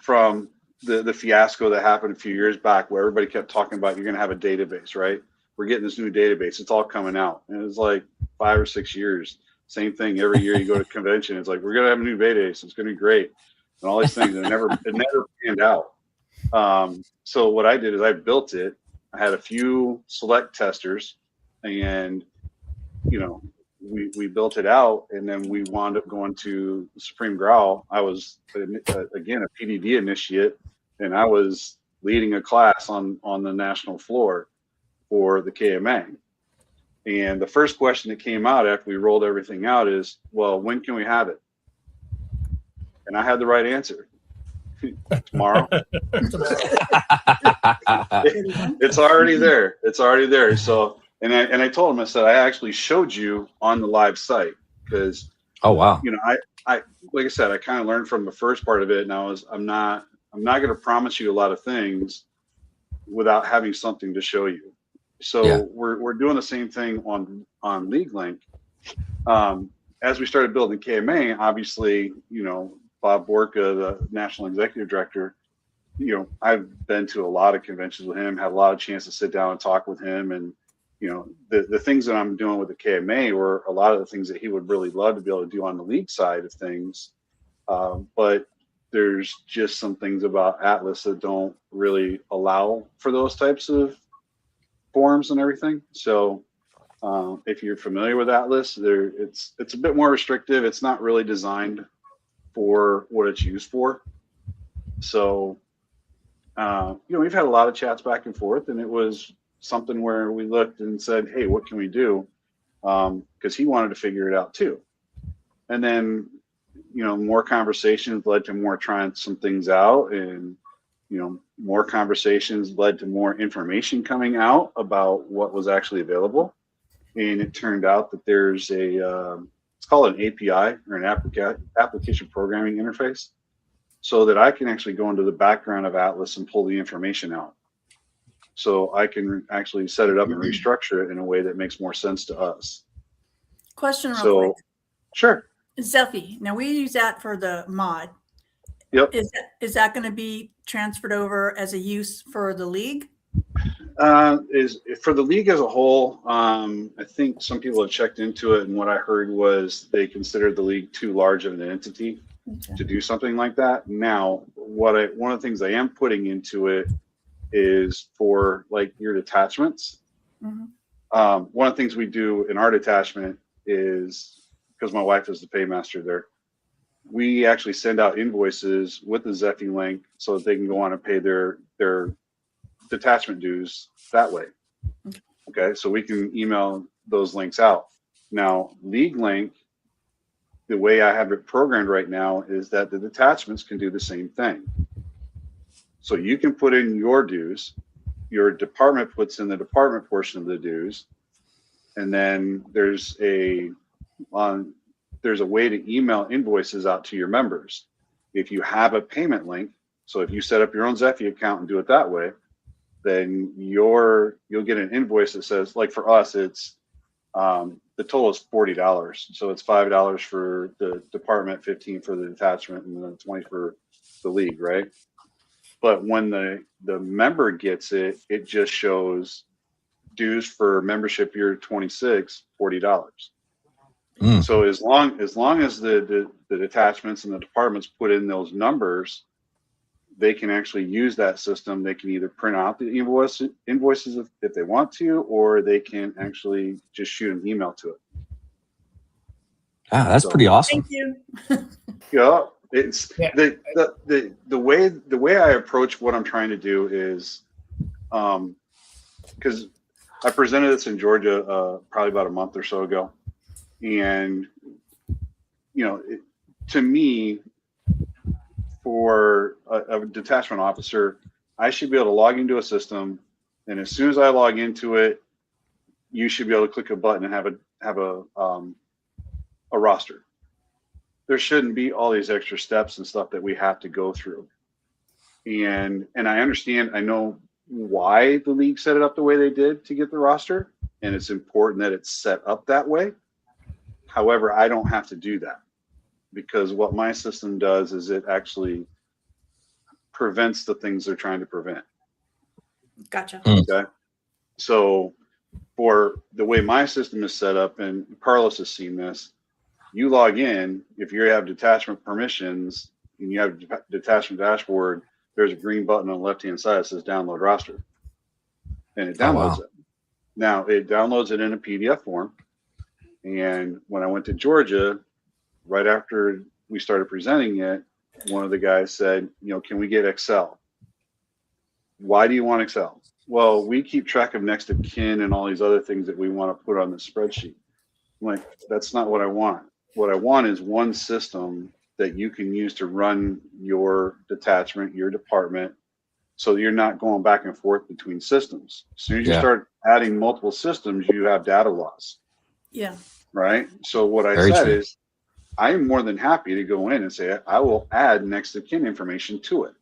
[SPEAKER 6] the fiasco that happened a few years back, where everybody kept talking about, you're going to have a database, right? We're getting this new database. It's all coming out. And it was like 5 or 6 years. Same thing. Every year you go to convention, it's like, we're going to have a new database. It's going to be great. And all these things. And it never panned out. So what I did is I built it. I had a few select testers, and, we built it out, and then we wound up going to Supreme Growl. I was, again, a PDD initiate, and I was leading a class on the national floor for the KMA. And the first question that came out after we rolled everything out is, well, when can we have it? And I had the right answer. Tomorrow. It's already there. It's already there. So, and I told him, I said, I actually showed you on the live site, because,
[SPEAKER 1] oh wow,
[SPEAKER 6] I like I said, I kind of learned from the first part of it, and I'm not going to promise you a lot of things without having something to show you. So yeah. We're doing the same thing on League Link. As we started building KMA, obviously, Bob Borka, the national executive director, I've been to a lot of conventions with him, had a lot of chance to sit down and talk with him. And, the things that I'm doing with the KMA were a lot of the things that he would really love to be able to do on the league side of things. But there's just some things about Atlas that don't really allow for those types of forms and everything. So if you're familiar with Atlas, it's a bit more restrictive. It's not really designed for what it's used for. So, we've had a lot of chats back and forth, and it was something where we looked and said, hey, what can we do? Because he wanted to figure it out too. And then, more conversations led to more trying some things out, and, more conversations led to more information coming out about what was actually available. And it turned out that there's it's called an API, or an application programming interface, so that I can actually go into the background of Atlas and pull the information out. So I can actually set it up and restructure it in a way that makes more sense to us.
[SPEAKER 3] Question real quick.
[SPEAKER 6] Sure.
[SPEAKER 3] Zephy. Now we use that for the mod.
[SPEAKER 6] Yep.
[SPEAKER 3] Is that going to be transferred over as a use for the league?
[SPEAKER 6] Is for the league as a whole. I think some people have checked into it, and what I heard was they considered the league too large of an entity. to do something like that. Now, one of the things I am putting into it is for like your detachments. One of the things we do in our detachment is, because my wife is the paymaster there, we actually send out invoices with the Zephy link so that they can go on and pay their detachment dues that way. Okay, so we can email those links out. Now, League Link, the way I have it programmed right now is that the detachments can do the same thing. So you can put in your dues, your department puts in the department portion of the dues, and then there's a way to email invoices out to your members. If you have a payment link, so if you set up your own Zephy account and do it that way, then you'll get an invoice that says, like for us, it's the total is $40. So it's $5 for the department, 15 for the detachment, and then 20 for the league, right? But when the member gets it, it just shows dues for membership year 26, $40. So as long as the detachments and the departments put in those numbers, they can actually use that system. They can either print out the invoices if they want to, or they can actually just shoot an email to it.
[SPEAKER 1] Ah, that's pretty awesome.
[SPEAKER 3] Thank you.
[SPEAKER 6] Yeah, it's the way I approach what I'm trying to do is, because I presented this in Georgia probably about a month or so ago, and to me, for a detachment officer, I should be able to log into a system, and as soon as I log into it, you should be able to click a button and have a roster. There shouldn't be all these extra steps and stuff that we have to go through. And I understand, I know why the league set it up the way they did to get the roster, and it's important that it's set up that way. However, I don't have to do that, because what my system does is it actually prevents the things they're trying to prevent.
[SPEAKER 3] Gotcha.
[SPEAKER 6] Okay. So for the way my system is set up, and Carlos has seen this, you log in, if you have detachment permissions and you have a detachment dashboard, there's a green button on the left-hand side that says download roster. And it downloads it. Now, it downloads it in a PDF form. And when I went to Georgia, right after we started presenting it, one of the guys said, can we get Excel? Why do you want Excel? Well, we keep track of next of kin and all these other things that we want to put on the spreadsheet. I'm like, that's not what I want. What I want is one system that you can use to run your detachment, your department, so you're not going back and forth between systems. As soon as you start adding multiple systems, you have data loss.
[SPEAKER 3] Yeah.
[SPEAKER 6] Right. So what I said is, I'm more than happy to go in and say, I will add next of kin information to it.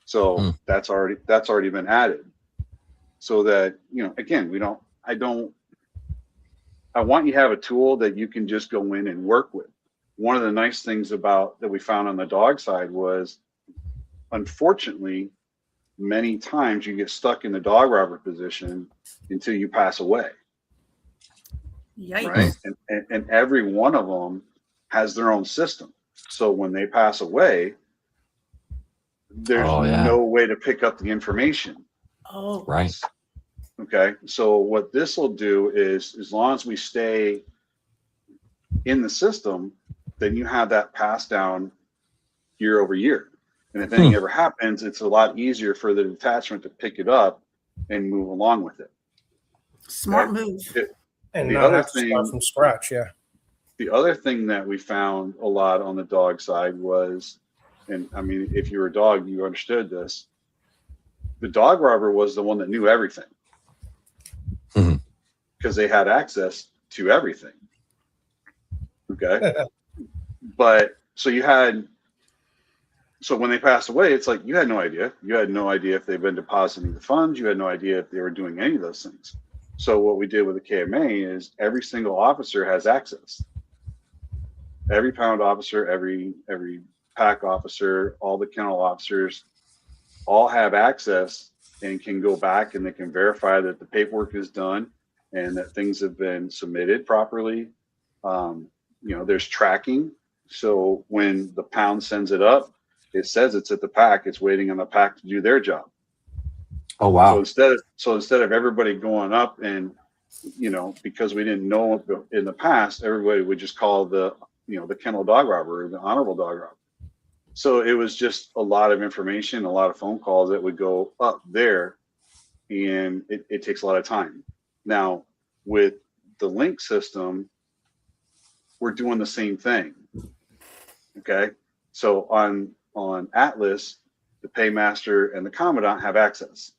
[SPEAKER 6] So that's already been added. So that, again, I want you to have a tool that you can just go in and work with. One of the nice things that we found on the dog side was, unfortunately, many times you get stuck in the dog robber position until you pass away.
[SPEAKER 3] Yikes.
[SPEAKER 6] Right. And every one of them has their own system. So when they pass away, there's no way to pick up the information.
[SPEAKER 3] Oh,
[SPEAKER 1] right.
[SPEAKER 6] Okay. So what this will do is, as long as we stay in the system, then you have that pass down year over year. And if anything ever happens, it's a lot easier for the detachment to pick it up and move along with it.
[SPEAKER 3] Smart move.
[SPEAKER 2] And not have to start from scratch. Yeah.
[SPEAKER 6] The other thing that we found a lot on the dog side was, and I mean, if you were a dog, you understood this. The dog robber was the one that knew everything, because they had access to everything. Okay. But so when they passed away, it's like you had no idea. You had no idea if they've been depositing the funds. You had no idea if they were doing any of those things. So what we did with the KMA is every single officer has access. Every pound officer, every pack officer, all the kennel officers all have access and can go back and they can verify that the paperwork is done and that things have been submitted properly. There's tracking. So when the pound sends it up, it says it's at the pack. It's waiting on the pack to do their job.
[SPEAKER 1] Oh, wow.
[SPEAKER 6] So instead of everybody going up and, because we didn't know in the past, everybody would just call the kennel dog robber or the honorable dog robber. So it was just a lot of information, a lot of phone calls that would go up there, and it takes a lot of time. Now, with the link system, we're doing the same thing. Okay. So on Atlas, the paymaster and the commandant have access.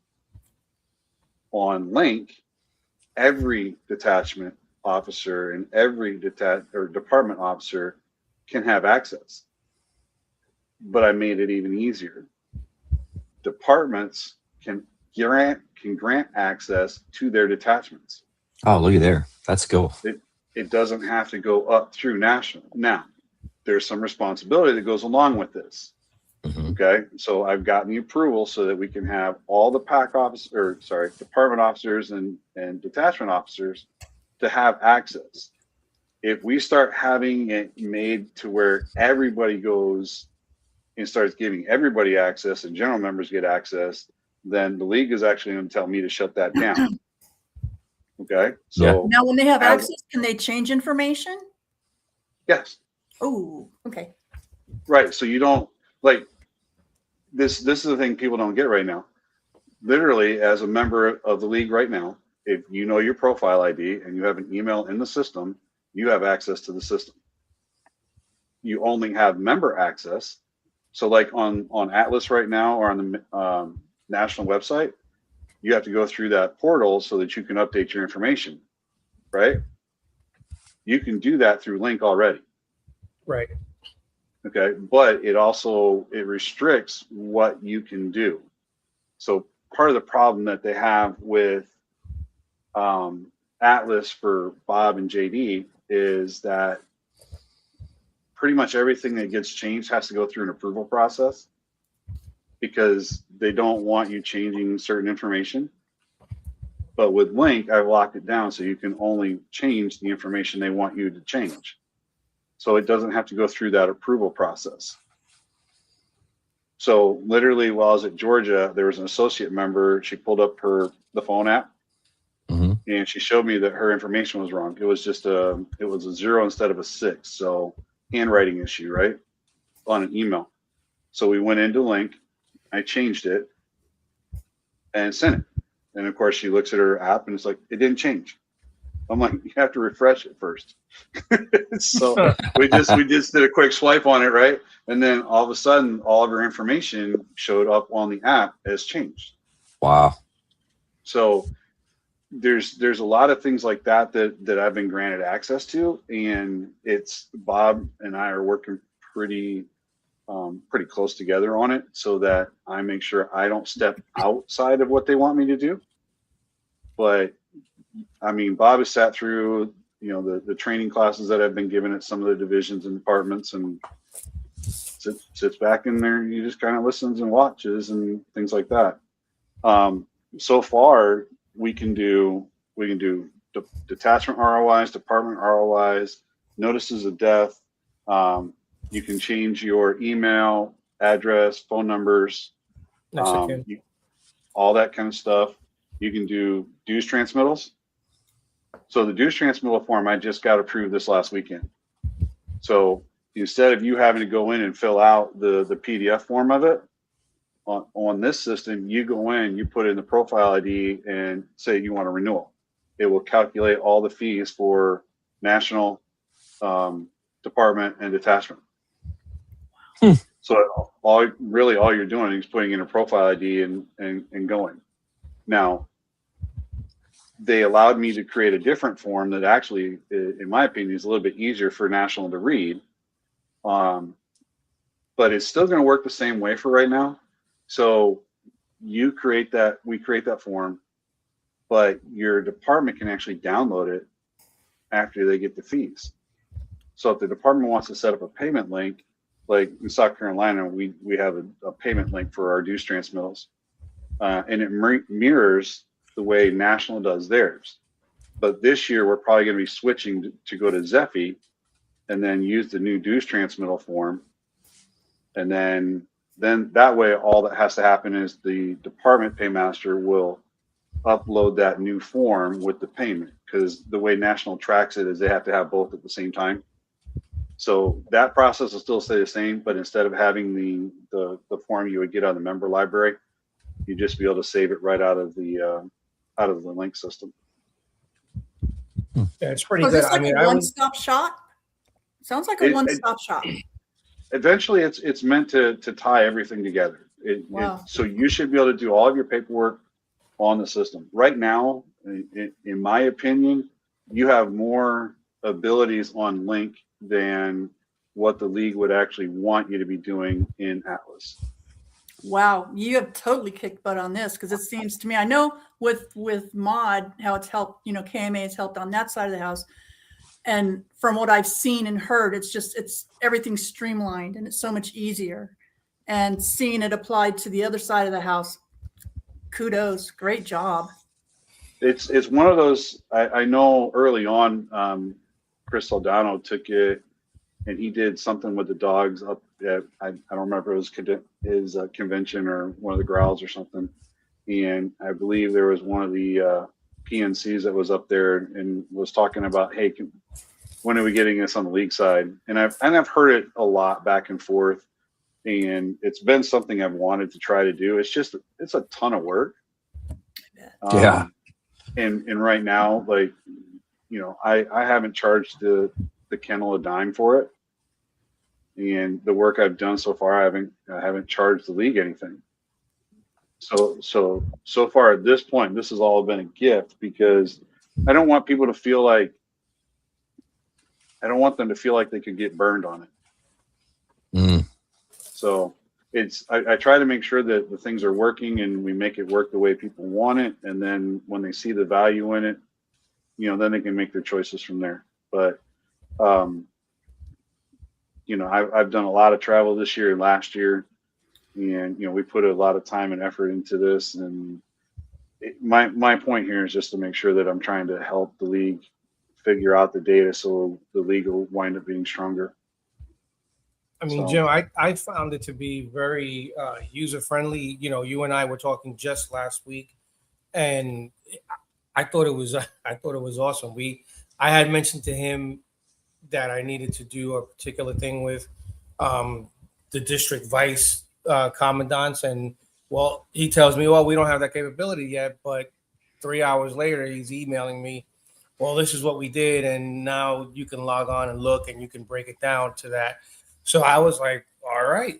[SPEAKER 6] On Link, every detachment officer and every department officer can have access. But I made it even easier. Departments can grant access to their detachments.
[SPEAKER 1] Oh, look at there. That's cool.
[SPEAKER 6] It doesn't have to go up through national. Now, there's some responsibility that goes along with this.
[SPEAKER 1] Mm-hmm.
[SPEAKER 6] Okay, so I've gotten the approval so that we can have all the department officers and detachment officers to have access. If we start having it made to where everybody goes and starts giving everybody access and general members get access, then the league is actually going to tell me to shut that down. Okay, so
[SPEAKER 3] now when they have access, can they change information?
[SPEAKER 6] Yes.
[SPEAKER 3] Oh, okay.
[SPEAKER 6] Right. So you don't like this. This is the thing people don't get right now. Literally, as a member of the league right now, if you know your profile ID and you have an email in the system, you have access to the system. You only have member access. So like on Atlas right now or on the national website, you have to go through that portal so that you can update your information, right? You can do that through Link already.
[SPEAKER 2] Right.
[SPEAKER 6] Okay, but it restricts what you can do. So part of the problem that they have with Atlas for Bob and JD is that pretty much everything that gets changed has to go through an approval process because they don't want you changing certain information. But with Link, I've locked it down so you can only change the information they want you to change. So it doesn't have to go through that approval process. So literally while I was at Georgia, there was an associate member. She pulled up the phone app,
[SPEAKER 1] Mm-hmm.
[SPEAKER 6] and she showed me that her information was wrong. It was just it was a 0 instead of a 6. So handwriting issue, right? On an email. So we went into Link, I changed it and sent it. And of course she looks at her app and it's like, it didn't change. I'm like, you have to refresh it first. So we just did a quick swipe on it, right? And then all of a sudden, all of her information showed up on the app as changed.
[SPEAKER 1] Wow.
[SPEAKER 6] So there's a lot of things like that I've been granted access to, and it's Bob and I are working pretty close together on it so that I make sure I don't step outside of what they want me to do. But I mean, Bob has sat through, the training classes that I've been given at some of the divisions and departments, and sits back in there. He just kind of listens and watches and things like that. So far, we can do detachment ROIs, department ROIs, notices of death. You can change your email, address, phone numbers, all that kind of stuff. You can do dues transmittals. So the dues transmittal form, I just got approved this last weekend. So instead of you having to go in and fill out the PDF form of it, on this system, you go in, you put in the profile ID and say you want a renewal. It will calculate all the fees for national, department, and detachment. So all you're doing is putting in a profile ID and going. Now, they allowed me to create a different form that actually, in my opinion, is a little bit easier for national to read. But it's still going to work the same way for right now. So we create that form, but your department can actually download it after they get the fees. So if the department wants to set up a payment link, like in South Carolina, we have a payment link for our dues transmittals, and it mirrors the way national does theirs. But this year we're probably going to be switching to go to Zephy, and then use the new dues transmittal form. And then that way, all that has to happen is the department paymaster will upload that new form with the payment, because the way National tracks it is they have to have both at the same time. So that process will still stay the same, but instead of having the form you would get on the member library, you just be able to save it right out of the link system.
[SPEAKER 2] Yeah, it's pretty
[SPEAKER 3] So is
[SPEAKER 2] good.
[SPEAKER 3] this like
[SPEAKER 2] I mean,
[SPEAKER 3] a one-stop shop? Sounds like a one-stop shop.
[SPEAKER 6] Eventually, it's meant to tie everything together.
[SPEAKER 3] Wow.
[SPEAKER 6] So you should be able to do all of your paperwork on the system. Right now, in my opinion, you have more abilities on Link than what the league would actually want you to be doing in Atlas.
[SPEAKER 3] Wow, you have totally kicked butt on this, because it seems to me, I know with Mod how it's helped, KMA has helped on that side of the house, and from what I've seen and heard, it's everything's streamlined and it's so much easier. And seeing it applied to the other side of the house, kudos, great job.
[SPEAKER 6] It's one of those. I know early on, Chris Saldano took it and he did something with the dogs up at, I don't remember if it was his convention or one of the growls or something. And I believe there was one of the PNCs that was up there and was talking about, hey, when are we getting this on the league side? And I've heard it a lot back and forth, and it's been something I've wanted to try to do. It's a ton of work.
[SPEAKER 1] Yeah.
[SPEAKER 6] And right now, like, I haven't charged the kennel a dime for it. And the work I've done so far, I haven't charged the league anything. So far at this point, this has all been a gift, because I don't want people to feel like, I don't want them to feel like they could get burned on it.
[SPEAKER 1] Mm.
[SPEAKER 6] So I try to make sure that the things are working and we make it work the way people want it. And then when they see the value in it, then they can make their choices from there. But, I've done a lot of travel this year and last year, and, we put a lot of time and effort into this. And my point here is just to make sure that I'm trying to help the league figure out the data so the league will wind up being stronger.
[SPEAKER 2] I mean, Jim, I found it to be very user-friendly. You and I were talking just last week, and I thought it was awesome. I had mentioned to him that I needed to do a particular thing with the district vice commandants, and he tells me, we don't have that capability yet. But 3 hours later, he's emailing me, this is what we did, and now you can log on and look, and you can break it down to that. So I was like, all right,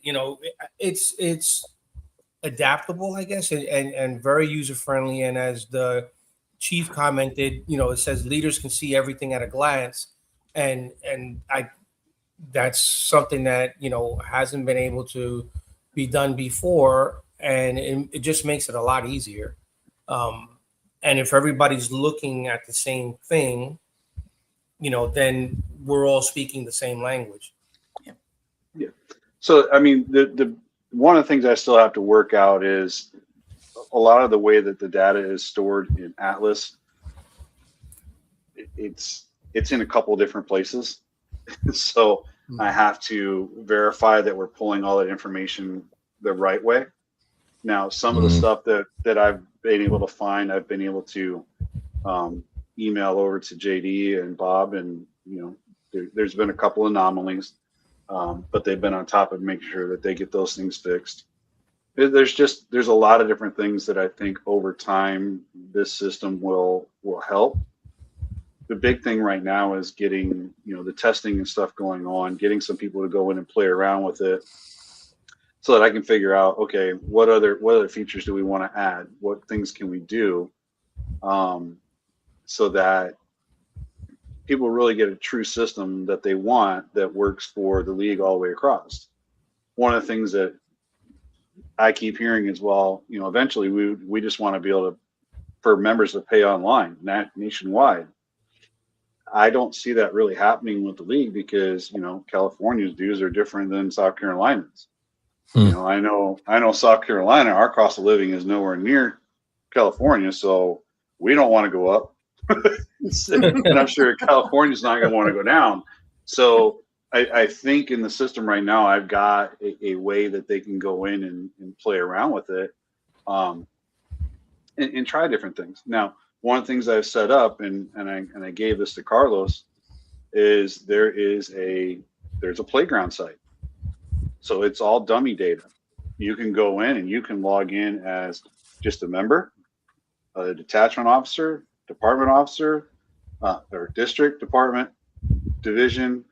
[SPEAKER 2] it's adaptable, I guess, and very user-friendly. And as the chief commented, it says leaders can see everything at a glance. And that's something that, hasn't been able to be done before. And it just makes it a lot easier. And if everybody's looking at the same thing, then we're all speaking the same language.
[SPEAKER 6] Yeah. So, I mean, the one of the things I still have to work out is a lot of the way that the data is stored in Atlas. It's in a couple different places. So I have to verify that we're pulling all that information the right way. Now, some of the stuff that I've been able to find, I've been able to email over to JD and Bob, and there's been a couple anomalies, but they've been on top of making sure that they get those things fixed. There's a lot of different things that I think over time this system will help. The big thing right now is getting the testing and stuff going on, getting some people to go in and play around with it, so that I can figure out, okay, what other features do we want to add? What things can we do, so that people really get a true system that they want that works for the league all the way across. One of the things that I keep hearing is, eventually we just want to be able to, for members to pay online nationwide. I don't see that really happening with the league, because California's dues are different than South Carolina's. I know South Carolina, our cost of living is nowhere near California, so we don't want to go up. And I'm sure California's not going to want to go down. So I think in the system right now, I've got a way that they can go in and play around with it, and try different things. Now, one of the things I've set up, and I gave this to Carlos, is there's a playground site. So it's all dummy data. You can go in and you can log in as just a member, a detachment officer, department officer, or district, department, division,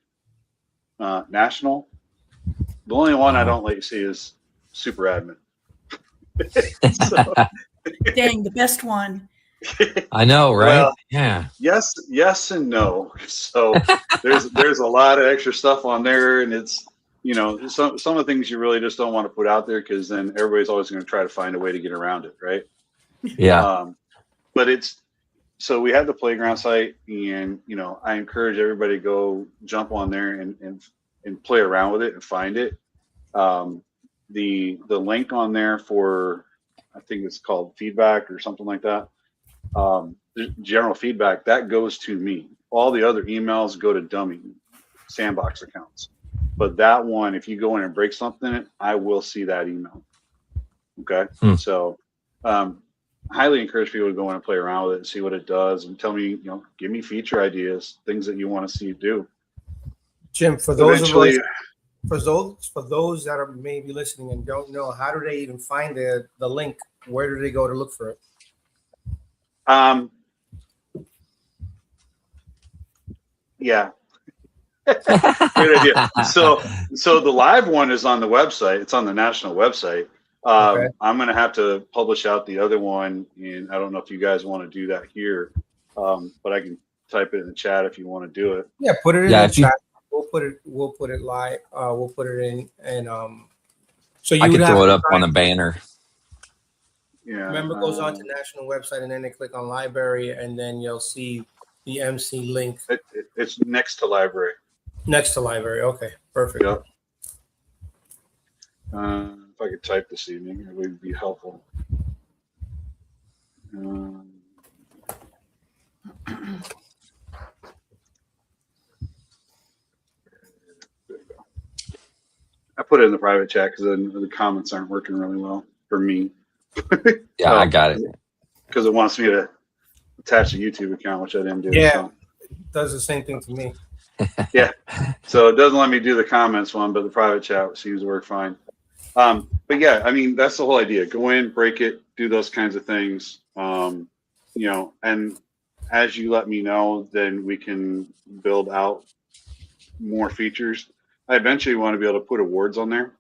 [SPEAKER 6] national. The only one I don't let you see is super admin. So,
[SPEAKER 3] Dang, the best one.
[SPEAKER 1] I know, right?
[SPEAKER 6] Well,
[SPEAKER 1] yeah.
[SPEAKER 6] Yes, and no. So there's a lot of extra stuff on there, and it's, some of the things you really just don't want to put out there, because then everybody's always going to try to find a way to get around it, right?
[SPEAKER 1] Yeah.
[SPEAKER 6] But so we had the playground site, and I encourage everybody to go jump on there and play around with it and find it. The link on there for, I think it's called feedback or something like that. General feedback that goes to me. All the other emails go to dummy sandbox accounts. But that one, if you go in and break something, I will see that email. Okay. So, highly encourage people to go in and play around with it and see what it does, and tell me, give me feature ideas, things that you want to see you do.
[SPEAKER 2] Jim, for those of us, for those that are maybe listening and don't know, how do they even find the link? Where do they go to look for it?
[SPEAKER 6] Yeah. Great idea. So the live one is on the website. It's on the national website.
[SPEAKER 2] Okay.
[SPEAKER 6] I'm going to have to publish out the other one, and I don't know if you guys want to do that here, but I can type it in the chat if you want to do it.
[SPEAKER 2] Yeah, put it in the chat. We'll put it live. We'll put it in, and so you
[SPEAKER 1] I
[SPEAKER 2] would
[SPEAKER 1] can
[SPEAKER 2] have
[SPEAKER 1] throw it
[SPEAKER 2] to
[SPEAKER 1] up on a banner.
[SPEAKER 6] Yeah.
[SPEAKER 2] Member goes on to national website, and then they click on library, and then you'll see the MC link.
[SPEAKER 6] It's next to library.
[SPEAKER 2] Next to library. Okay, perfect.
[SPEAKER 6] Yep. If I could type this evening, it would be helpful. I put it in the private chat because then the comments aren't working really well for me.
[SPEAKER 1] Yeah, I got it.
[SPEAKER 6] Because it wants me to attach a YouTube account, which I didn't do.
[SPEAKER 2] Yeah,
[SPEAKER 6] so.
[SPEAKER 2] it does the same thing to me.
[SPEAKER 6] Yeah, so it doesn't let me do the comments one, but the private chat seems to work fine. But yeah, I mean, that's the whole idea. Go in, break it, do those kinds of things. And as you let me know, then we can build out more features. I eventually want to be able to put awards on there.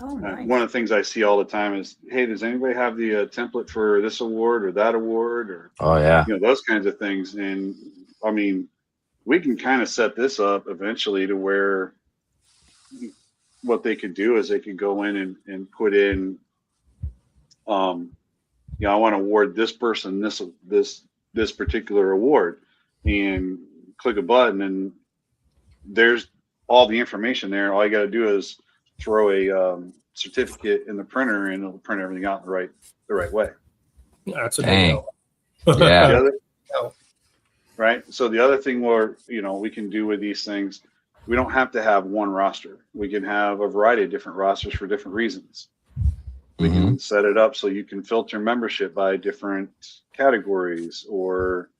[SPEAKER 3] Oh, nice.
[SPEAKER 6] One of the things I see all the time is, hey, does anybody have the template for this award or that award, or those kinds of things? And I mean, we can kind of set this up eventually to where what they could do is they could go in and put in, I want to award this person this particular award, and click a button, and there's all the information there. All you got to do is throw a certificate in the printer, and it'll print everything out the right way.
[SPEAKER 2] That's a
[SPEAKER 1] Dang.
[SPEAKER 2] big
[SPEAKER 1] Yeah.
[SPEAKER 6] Right. So the other thing we can do with these things, we don't have to have one roster. We can have a variety of different rosters for different reasons. We can set it up so you can filter membership by different categories, or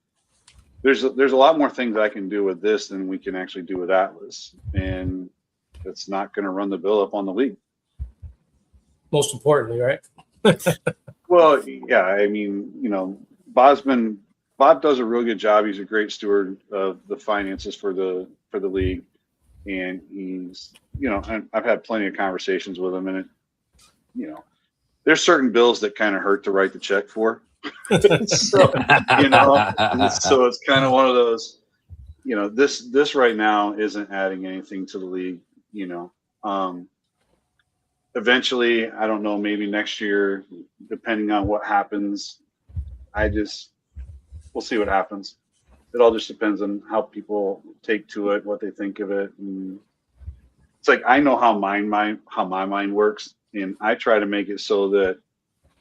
[SPEAKER 6] there's a lot more things I can do with this than we can actually do with Atlas, and it's not going to run the bill up on the league.
[SPEAKER 2] Most importantly, right?
[SPEAKER 6] Well, yeah, I mean, Bob does a real good job. He's a great steward of the finances for the league, and he's, I've had plenty of conversations with him, and there's certain bills that kind of hurt to write the check for. So it's kind of one of those, this right now isn't adding anything to the league. Eventually, I don't know, maybe next year, depending on what happens, we'll see what happens. It all just depends on how people take to it, what they think of it. And it's like, I know how my mind works, and I try to make it so that,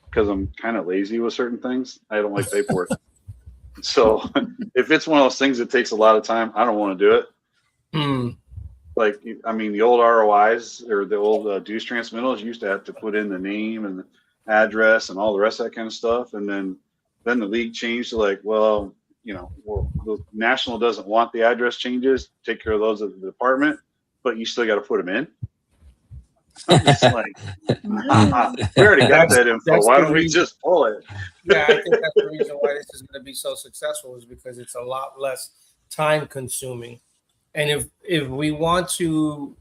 [SPEAKER 6] because I'm kind of lazy with certain things, I don't like paperwork. So if it's one of those things that takes a lot of time, I don't want to do it. Like, I mean, the old ROIs or the old dues transmittals used to have to put in the name and the address and all the rest of that kind of stuff. And then the league changed to like, well, the national doesn't want the address changes. Take care of those at the department, but you still got to put them in. I'm just like, we already got that info. Why don't we just pull it?
[SPEAKER 2] Yeah, I think that's the reason why this is going to be so successful, is because it's a lot less time consuming. And if we want to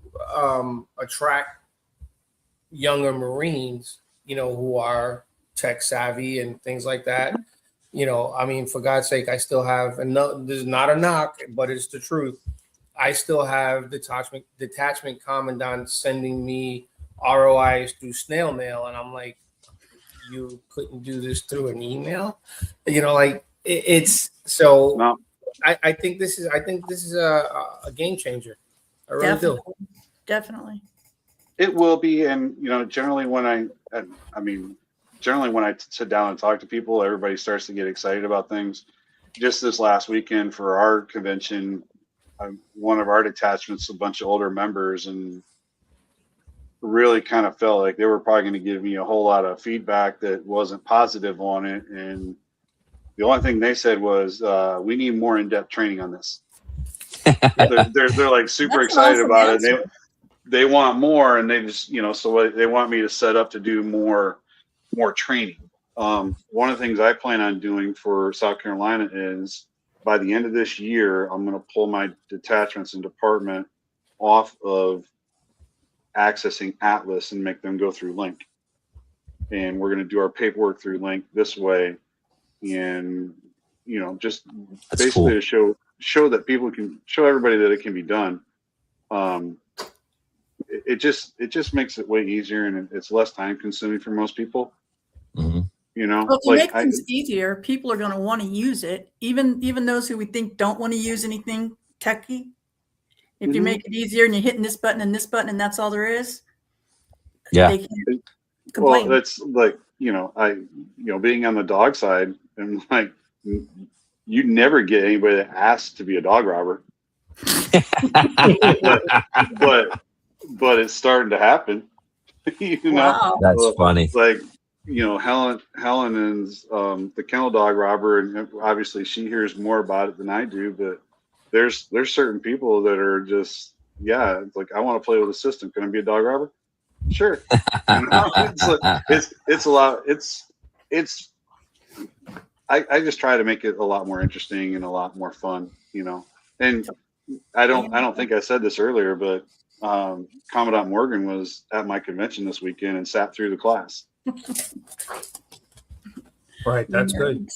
[SPEAKER 2] attract younger Marines, who are tech savvy and things like that, I mean, for God's sake, I still have, and no, this is not a knock, but it's the truth. I still have detachment commandants sending me ROIs through snail mail, and I'm like, you couldn't do this through an email, it's so. No. I think this is a game changer. I really do.
[SPEAKER 3] Definitely.
[SPEAKER 6] It will be, and generally when I sit down and talk to people, everybody starts to get excited about things. Just this last weekend for our convention, one of our detachments, a bunch of older members, and really kind of felt like they were probably going to give me a whole lot of feedback that wasn't positive on it, and the only thing they said was, we need more in-depth training on this. they're like super excited about it. They want more, and they just, so they want me to set up to do more training. One of the things I plan on doing for South Carolina is by the end of this year, I'm going to pull my detachments and department off of accessing Atlas and make them go through Link. And we're going to do our paperwork through Link this way. And just that's basically cool. To show that people can show everybody that it can be done. It just makes it way easier, and it's less time consuming for most people.
[SPEAKER 3] Well, to make things easier, people are going to want to use it, even those who we think don't want to use anything techy. If you make it easier and you're hitting this button and that's all there is,
[SPEAKER 1] yeah.
[SPEAKER 3] They can't complain.
[SPEAKER 6] Well, that's like being on the dog side, and like you never get anybody that asks to be a dog robber. but it's starting to happen.
[SPEAKER 3] Wow.
[SPEAKER 1] That's funny.
[SPEAKER 6] Like Helen is the kennel dog robber, and obviously she hears more about it than I do. But there's certain people that are just it's like, I want to play with a system. Can I be a dog robber? Sure. It's a lot. I just try to make it a lot more interesting and a lot more fun, And I don't think I said this earlier, but Commandant Morgan was at my convention this weekend and sat through the class.
[SPEAKER 2] Right, that's good.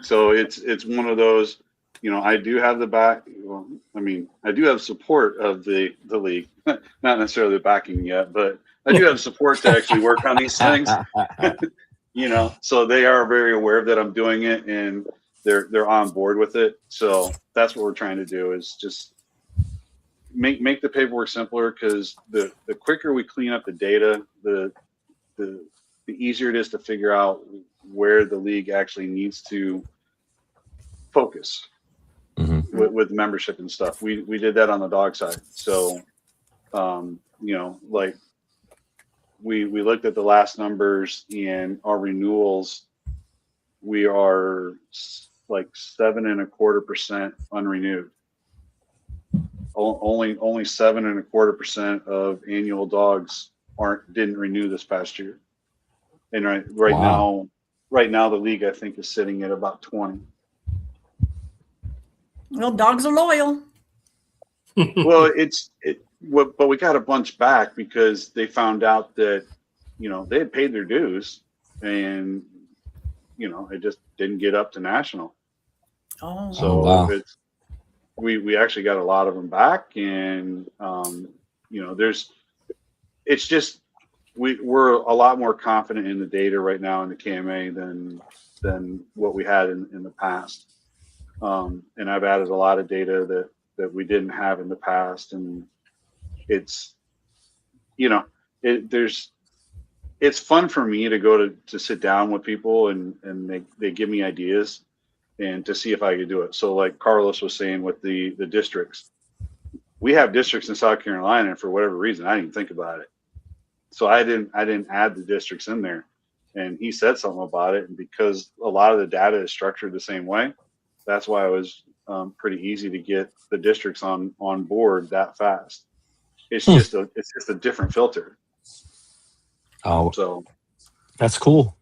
[SPEAKER 6] So it's one of those, I do have the back. Well, I do have support of the league, not necessarily the backing yet, but I do have support to actually work on these things. So they are very aware that I'm doing it, and they're on board with it. So that's what we're trying to do, is just make the paperwork simpler, because the quicker we clean up the data, the easier it is to figure out where the league actually needs to focus with membership and stuff. We did that on the dog side. So, like we looked at the last numbers and our renewals. We are like 7.25% unrenewed. Only 7.25% of annual dogs didn't renew this past year. And right now the league, I think, is sitting at about 20.
[SPEAKER 3] Well, dogs are loyal.
[SPEAKER 6] Well, but we got a bunch back because they found out that, they had paid their dues, and, it just didn't get up to national.
[SPEAKER 3] Oh,
[SPEAKER 6] so
[SPEAKER 1] wow.
[SPEAKER 6] We actually got a lot of them back, and, it's just, we're a lot more confident in the data right now in the KMA than what we had in the past. And I've added a lot of data that we didn't have in the past, and it's it's fun for me to go to sit down with people and they give me ideas and to see if I could do it. So like Carlos was saying with the districts, we have districts in South Carolina, and for whatever reason, I didn't even think about it. So I didn't add the districts in there. And he said something about it. And because a lot of the data is structured the same way, that's why it was pretty easy to get the districts on board that fast. It's just a different filter.
[SPEAKER 1] Oh,
[SPEAKER 6] so
[SPEAKER 1] that's cool.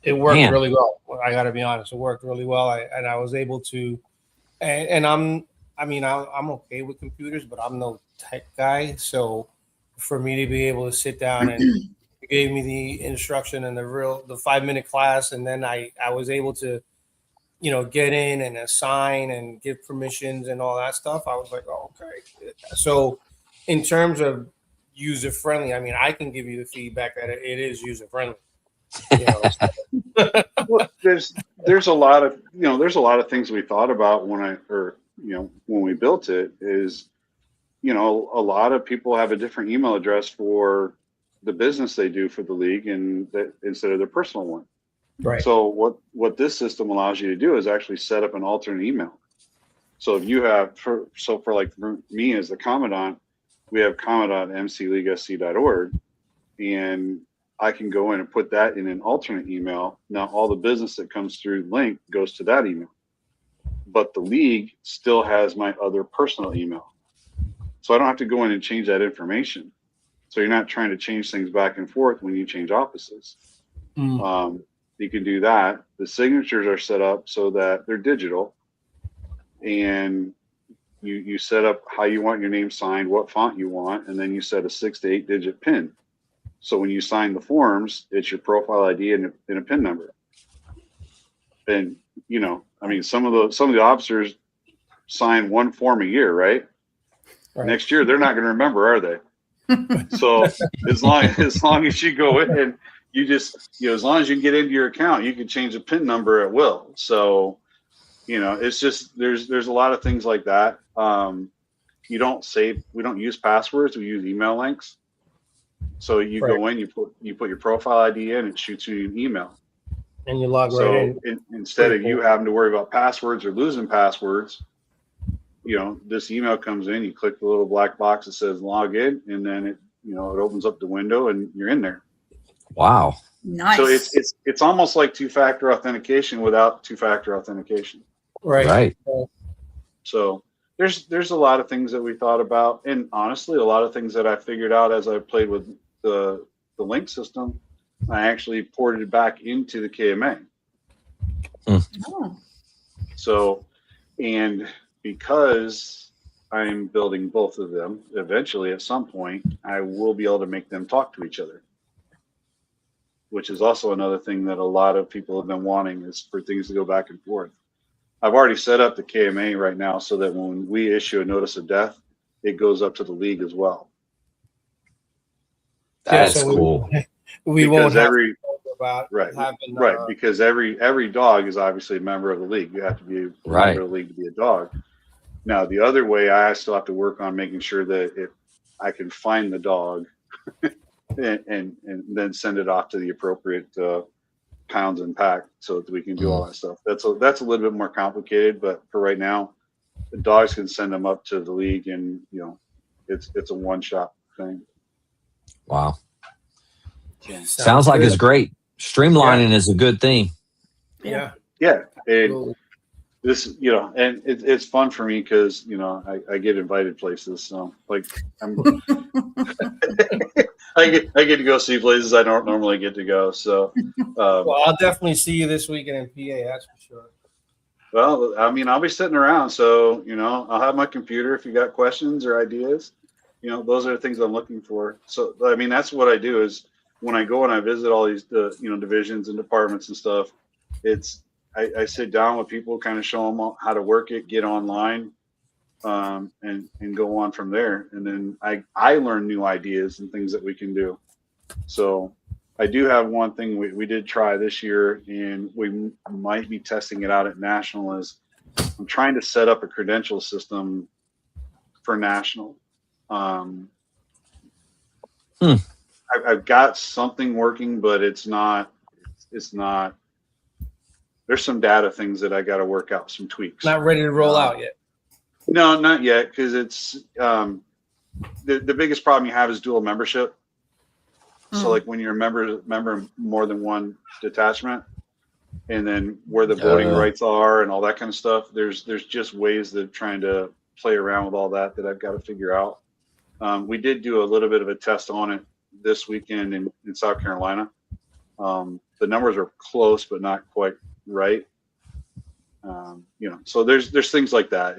[SPEAKER 2] It worked really well. I got to be honest. It worked really well. I was able to, and I'm okay with computers, but I'm no tech guy. So for me to be able to sit down and gave me the instruction and the 5-minute class, and then I was able to, get in and assign and give permissions and all that stuff. I was like, oh, okay. So in terms of user friendly, I mean, I can give you the feedback that it is user friendly.
[SPEAKER 6] Well, there's a lot of things we thought about when we built it. Is a lot of people have a different email address for the business they do for the league, and instead of their personal one.
[SPEAKER 2] Right.
[SPEAKER 6] So what this system allows you to do is actually set up an alternate email. So if you have for me as the commandant, we have commandant@mcleaguesc.org, and I can go in and put that in an alternate email. Now all the business that comes through Link goes to that email, but the league still has my other personal email. So I don't have to go in and change that information. So you're not trying to change things back and forth when you change offices. You can do that. The signatures are set up so that they're digital, and you set up how you want your name signed, what font you want, and then you set a 6 to 8 digit PIN. So when you sign the forms, it's your profile ID and a PIN number. And some of the officers sign one form a year, right? Next year they're not going to remember, are they? So as long as you go in and you just as long as you get into your account, you can change the PIN number at will. So it's just there's a lot of things like that. We don't use passwords, we use email links. So you go in, you put your profile ID in, it shoots you an email,
[SPEAKER 2] and you log right in.
[SPEAKER 6] Instead of you having to worry about passwords or losing passwords, this email comes in, you click the little black box that says log in, and then it opens up the window and you're in there.
[SPEAKER 1] Wow.
[SPEAKER 3] Nice.
[SPEAKER 6] So it's almost like two-factor authentication without two-factor authentication.
[SPEAKER 2] Right.
[SPEAKER 6] So there's a lot of things that we thought about, and honestly, a lot of things that I figured out as I played with the Link system. I actually ported it back into the KMA.
[SPEAKER 3] Oh.
[SPEAKER 6] So, and because I'm building both of them, eventually at some point, I will be able to make them talk to each other, which is also another thing that a lot of people have been wanting, is for things to go back and forth. I've already set up the KMA right now so that when we issue a notice of death, it goes up to the league as well.
[SPEAKER 1] That's cool.
[SPEAKER 2] We won't have to talk about
[SPEAKER 6] because every dog is obviously a member of the league. You have to be a member of the league to be a dog. Now the other way, I still have to work on making sure that I can find the dog and then send it off to the appropriate pounds and pack so that we can do all that stuff. That's a little bit more complicated, but for right now, the dogs can send them up to the league, and it's a one-shot thing.
[SPEAKER 1] Wow. Sounds like it's great. Streamlining is a good thing.
[SPEAKER 6] Yeah. This, and it's fun for me because, I get invited places. So like I get to go see places I don't normally get to go. So,
[SPEAKER 2] well, I'll definitely see you this weekend in PA. That's for sure.
[SPEAKER 6] Well, I mean, I'll be sitting around. So, I'll have my computer if you got questions or ideas. Those are the things I'm looking for. So, I mean, that's what I do is when I go and I visit all these, divisions and departments and stuff, I sit down with people, kind of show them how to work it, get online, and go on from there. And then I learn new ideas and things that we can do. So I do have one thing we did try this year, and we might be testing it out at National, is I'm trying to set up a credential system for National. I've got something working, but it's not, there's some data things that I got to work out, some tweaks.
[SPEAKER 2] Not ready to roll out yet.
[SPEAKER 6] No, not yet, because it's the biggest problem you have is dual membership. So like when you're a member more than one detachment, and then where the voting rights are and all that kind of stuff, there's just ways that trying to play around with all that I've got to figure out. We did do a little bit of a test on it this weekend in South Carolina. The numbers are close, but not quite right. So there's things like that.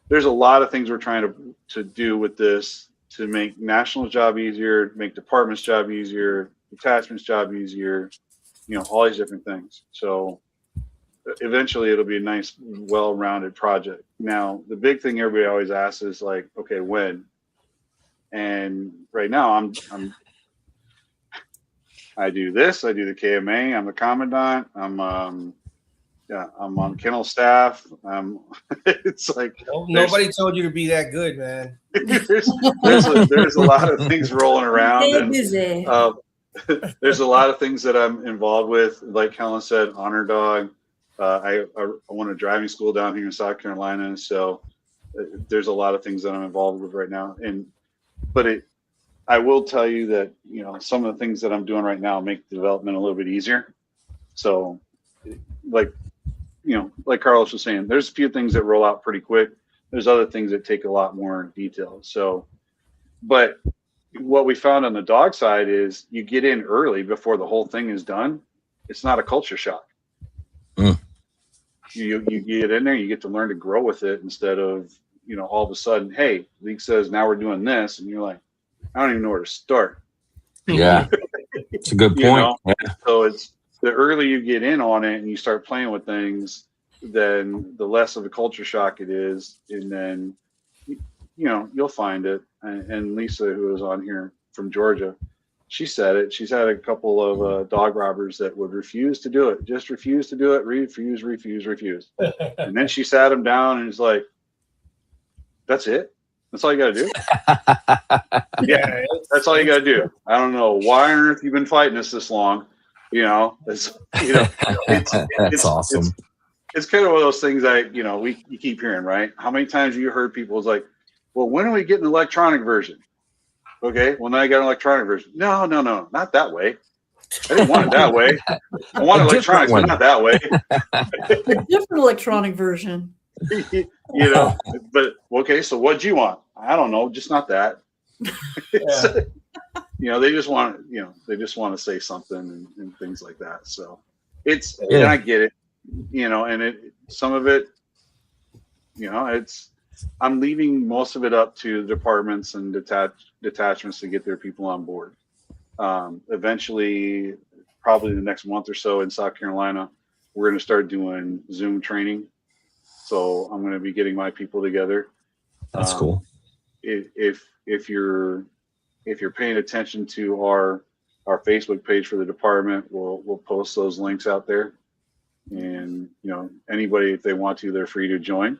[SPEAKER 6] There's a lot of things we're trying to do with this to make National's job easier, make department's job easier, detachment's job easier, all these different things. So eventually it'll be a nice, well-rounded project. Now, the big thing everybody always asks is like, okay, when? And right now I do this, I do the KMA, I'm the commandant, I'm on kennel staff. It's like
[SPEAKER 2] nobody told you to be that good, man.
[SPEAKER 6] there's a lot of things rolling around. There's a lot of things that I'm involved with. Like Helen said, Honor Dog. I went to driving school down here in South Carolina, so there's a lot of things that I'm involved with right now. But I will tell you that some of the things that I'm doing right now make the development a little bit easier. So, like Carlos was saying, there's a few things that roll out pretty quick. There's other things that take a lot more detail. So, but what we found on the dog side is you get in early before the whole thing is done. It's not a culture shock. You get in there, you get to learn to grow with it instead of, all of a sudden, hey, league says now we're doing this. And you're like, I don't even know where to start.
[SPEAKER 1] Yeah. It's a good point. Yeah.
[SPEAKER 6] So it's the earlier you get in on it and you start playing with things, then the less of a culture shock it is. And then, you'll find it. And Lisa, who was on here from Georgia, she said it. She's had a couple of dog robbers that would refuse to do it, just refuse to do it, refuse. And then she sat him down and was like, that's it? That's all you got to do? Yeah, that's all you got to do. I don't know why on earth you've been fighting us this long. It's
[SPEAKER 1] awesome.
[SPEAKER 6] It's kind of one of those things you keep hearing, right? How many times have you heard people is like, well, when are we getting an electronic version? Okay, well, now you got an electronic version. No, not that way. I didn't want it that way. I want electronics, but not that way.
[SPEAKER 3] A different electronic version.
[SPEAKER 6] But okay, so what'd you want? I don't know, just not that. They just want to say something and things like that. So and I get it, and some of it, I'm leaving most of it up to the departments and detachments to get their people on board. Eventually, probably the next month or so in South Carolina, we're going to start doing Zoom training. So I'm going to be getting my people together.
[SPEAKER 1] That's cool.
[SPEAKER 6] If you're paying attention to our Facebook page for the department, we'll post those links out there. And anybody, if they want to, they're free to join.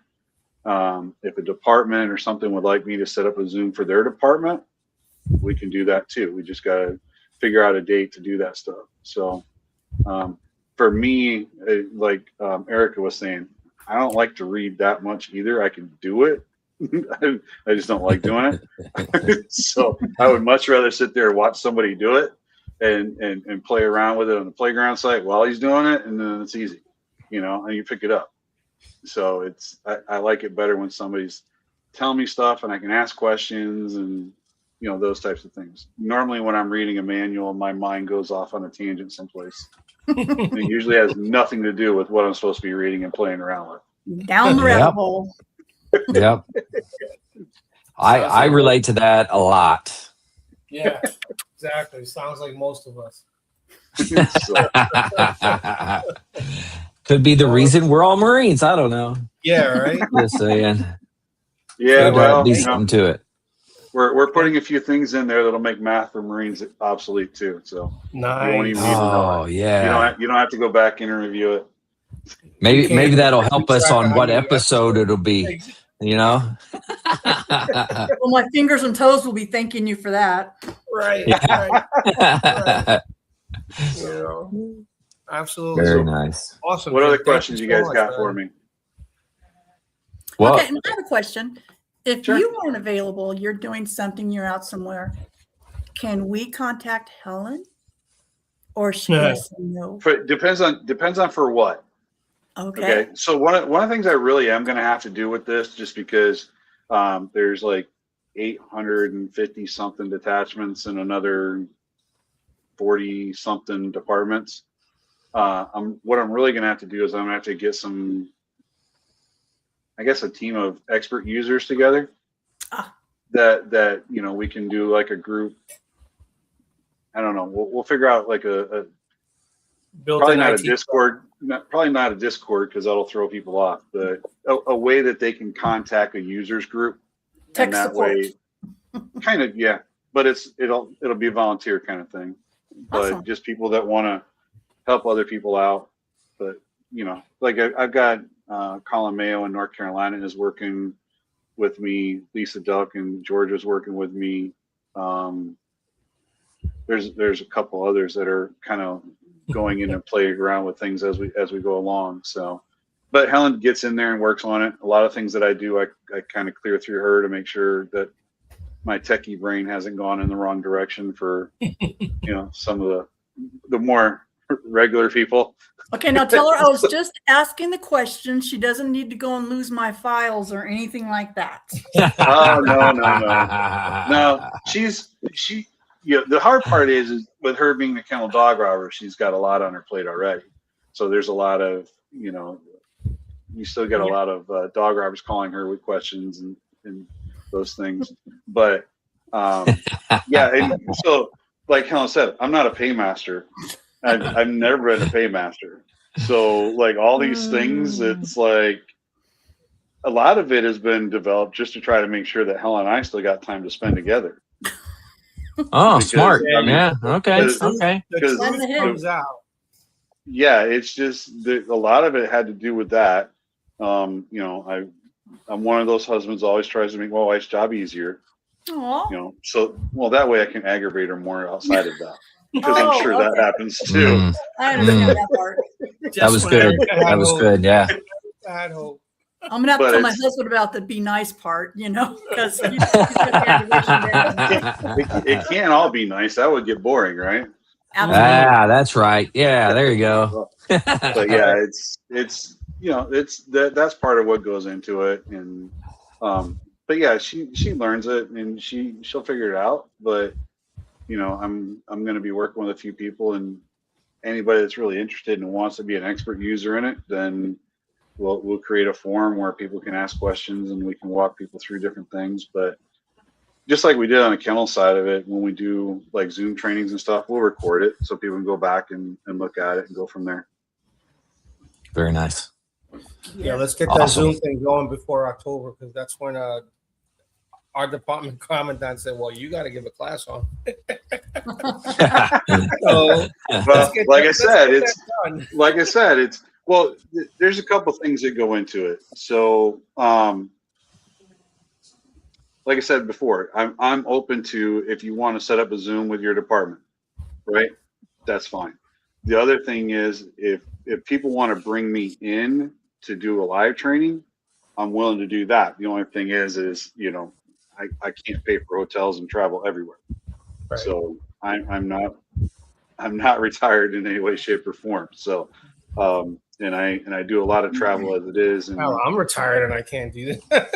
[SPEAKER 6] If a department or something would like me to set up a Zoom for their department, we can do that too. We just got to figure out a date to do that stuff. So for me, like Erica was saying, I don't like to read that much either. I can do it. I just don't like doing it. So I would much rather sit there and watch somebody do it and play around with it on the playground site while he's doing it. And then it's easy, and you pick it up. So I like it better when somebody's telling me stuff and I can ask questions and, those types of things. Normally when I'm reading a manual, my mind goes off on a tangent someplace. It usually has nothing to do with what I'm supposed to be reading and playing around with.
[SPEAKER 3] Down the rabbit hole.
[SPEAKER 1] Yep. I relate to that a lot.
[SPEAKER 2] Yeah, exactly. Sounds like most of us.
[SPEAKER 1] Could be the reason we're all Marines. I don't know.
[SPEAKER 2] Yeah, right.
[SPEAKER 1] Just saying.
[SPEAKER 6] Yeah, well,
[SPEAKER 1] be something to it.
[SPEAKER 6] We're putting a few things in there that'll make math for Marines obsolete too. So
[SPEAKER 2] nice.
[SPEAKER 6] You won't even know it.
[SPEAKER 1] Yeah.
[SPEAKER 6] You don't have to go back and review it.
[SPEAKER 1] Maybe that'll help us on what episode it'll be.
[SPEAKER 3] Well, my fingers and toes will be thanking you for that.
[SPEAKER 2] Right.
[SPEAKER 1] Yeah.
[SPEAKER 2] Right. Absolutely.
[SPEAKER 1] Very nice.
[SPEAKER 2] Awesome.
[SPEAKER 6] What other questions you guys got for me?
[SPEAKER 1] Well,
[SPEAKER 3] Okay, and I have a question. If
[SPEAKER 6] Sure.
[SPEAKER 3] you weren't available, you're doing something, you're out somewhere, can we contact Helen? Or she gonna say no?
[SPEAKER 6] Depends on for what.
[SPEAKER 3] Okay.
[SPEAKER 6] So one of the things I really am going to have to do with this, just because there's like 850 something detachments and another 40 something departments. What I'm really going to have to do is I'm going to have to get some, I guess, a team of expert users together that we can do like a group. I don't know. We'll figure out like a probably not a Discord, probably not a Discord because that'll throw people off, but a way that they can contact a users group.
[SPEAKER 3] Tech
[SPEAKER 6] and that
[SPEAKER 3] support.
[SPEAKER 6] way, kind of, yeah, but it'll be a volunteer kind of thing, but
[SPEAKER 3] Awesome.
[SPEAKER 6] just people that want to help other people out. But like I've got Colin Mayo in North Carolina is working with me. Lisa Duck in Georgia's working with me. There's a couple others that are kind of going in and playing around with things as we go along. So, but Helen gets in there and works on it. A lot of things that I do, I kind of clear through her to make sure that my techie brain hasn't gone in the wrong direction for some of the more regular people.
[SPEAKER 3] Okay, now tell her I was just asking the question. She doesn't need to go and lose my files or anything like that.
[SPEAKER 6] Oh no. The hard part is with her being the kennel dog robber, she's got a lot on her plate already. So there's a lot of, you still get a lot of dog robbers calling her with questions and those things. But yeah, and so like Helen said, I'm not a paymaster. I've never been a paymaster. So like all these things, it's like a lot of it has been developed just to try to make sure that Helen and I still got time to spend together.
[SPEAKER 1] Oh,
[SPEAKER 6] Because,
[SPEAKER 1] smart.
[SPEAKER 6] I mean,
[SPEAKER 1] Yeah. Okay.
[SPEAKER 2] The
[SPEAKER 6] Because
[SPEAKER 2] truth comes out.
[SPEAKER 6] yeah, it's just a lot of it had to do with that. I'm one of those husbands always tries to make my wife's job easier.
[SPEAKER 3] Aw.
[SPEAKER 6] So that way I can aggravate her more outside of that, because I'm sure that happens too.
[SPEAKER 3] I understand that part.
[SPEAKER 1] That was good. That was good. Yeah.
[SPEAKER 2] I hope.
[SPEAKER 3] I'm gonna have to tell my husband about the be nice part, because he's got the aggravation there.
[SPEAKER 6] It can't all be nice. That would get boring, right?
[SPEAKER 3] Absolutely.
[SPEAKER 1] That's right. Yeah, there you go.
[SPEAKER 6] But yeah, that's part of what goes into it. And but yeah, she learns it and she'll figure it out. But I'm going to be working with a few people, and anybody that's really interested and wants to be an expert user in it, then we'll create a forum where people can ask questions and we can walk people through different things. But just like we did on the kennel side of it, when we do like Zoom trainings and stuff, we'll record it so people can go back and look at it and go from there.
[SPEAKER 1] Very nice.
[SPEAKER 2] Yeah, let's get that Zoom thing going before October, because that's when our department commandant said, "Well, you got to give a class on." So,
[SPEAKER 6] like I said, it's there's a couple things that go into it. So, like I said before, I'm open to, if you want to set up a Zoom with your department, right? That's fine. The other thing is if people want to bring me in to do a live training, I'm willing to do that. The only thing is I can't pay for hotels and travel everywhere. Right. So I'm not retared in any way, shape, or form. So and I do a lot of travel as it is. And
[SPEAKER 2] I'm retired and I can't do that.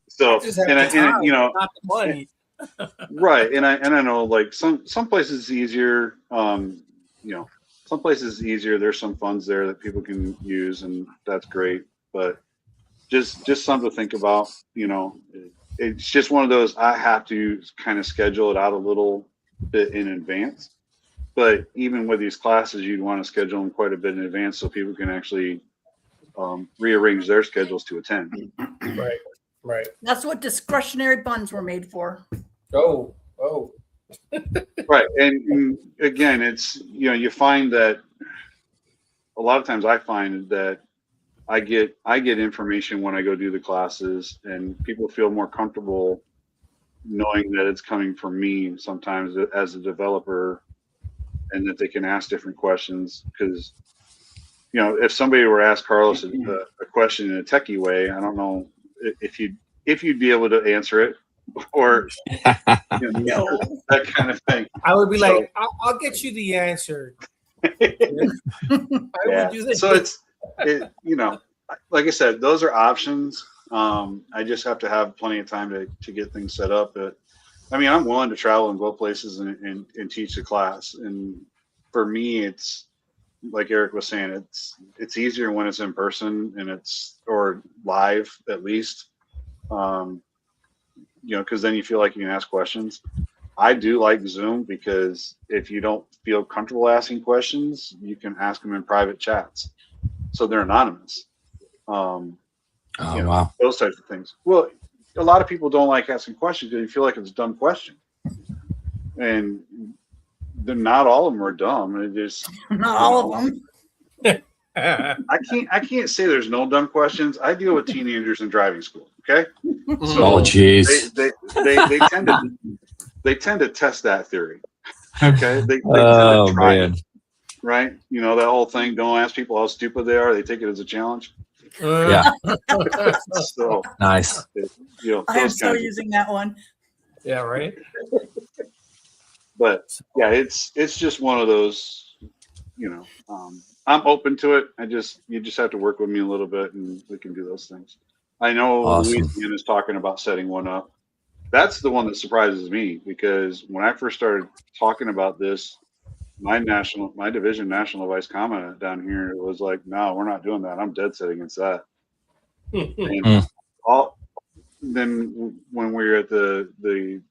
[SPEAKER 6] So
[SPEAKER 2] not the money.
[SPEAKER 6] Right, and I know like some places it's easier. Some places it's easier. There's some funds there that people can use, and that's great. But just something to think about. It's just one of those. I have to kind of schedule it out a little bit in advance. But even with these classes, you'd want to schedule them quite a bit in advance so people can actually rearrange their schedules to attend.
[SPEAKER 2] Right.
[SPEAKER 3] That's what discretionary funds were made for.
[SPEAKER 2] Oh.
[SPEAKER 6] Right. And again, it's, you find that a lot of times I find that I get information when I go do the classes, and people feel more comfortable knowing that it's coming from me sometimes as a developer, and that they can ask different questions, because if somebody were to ask Carlos a question in a techie way, I don't know if you'd be able to answer it, or that kind of thing.
[SPEAKER 2] I would be like, I'll get you the answer.
[SPEAKER 6] Yeah. So like I said, those are options. I just have to have plenty of time to get things set up. But I mean, I'm willing to travel and go places and teach the class. And for me, it's like Eric was saying, it's easier when it's in person or live at least. Because then you feel like you can ask questions. I do like Zoom because if you don't feel comfortable asking questions, you can ask them in private chats, so they're anonymous.
[SPEAKER 1] Wow.
[SPEAKER 6] Those types of things. Well, a lot of people don't like asking questions because you feel like it's a dumb question, and not all of them are dumb. It just
[SPEAKER 3] not all of them.
[SPEAKER 6] I can't say there's no dumb questions. I deal with teenagers in driving school. Okay,
[SPEAKER 1] so geez,
[SPEAKER 6] they tend to test that theory. Okay, they tend to try it, right? That whole thing. Don't ask people how stupid they are. They take it as a challenge.
[SPEAKER 1] Yeah.
[SPEAKER 6] So
[SPEAKER 1] nice.
[SPEAKER 3] I am so using that one.
[SPEAKER 2] Yeah. Right.
[SPEAKER 6] But yeah, it's just one of those. I'm open to it. You just have to work with me a little bit, and we can do those things. I know Louisiana is talking about setting one up. That's the one that surprises me, because when I first started talking about this, my division national vice commandant down here was like, "No, we're not doing that. I'm dead set against that." And then when we were at the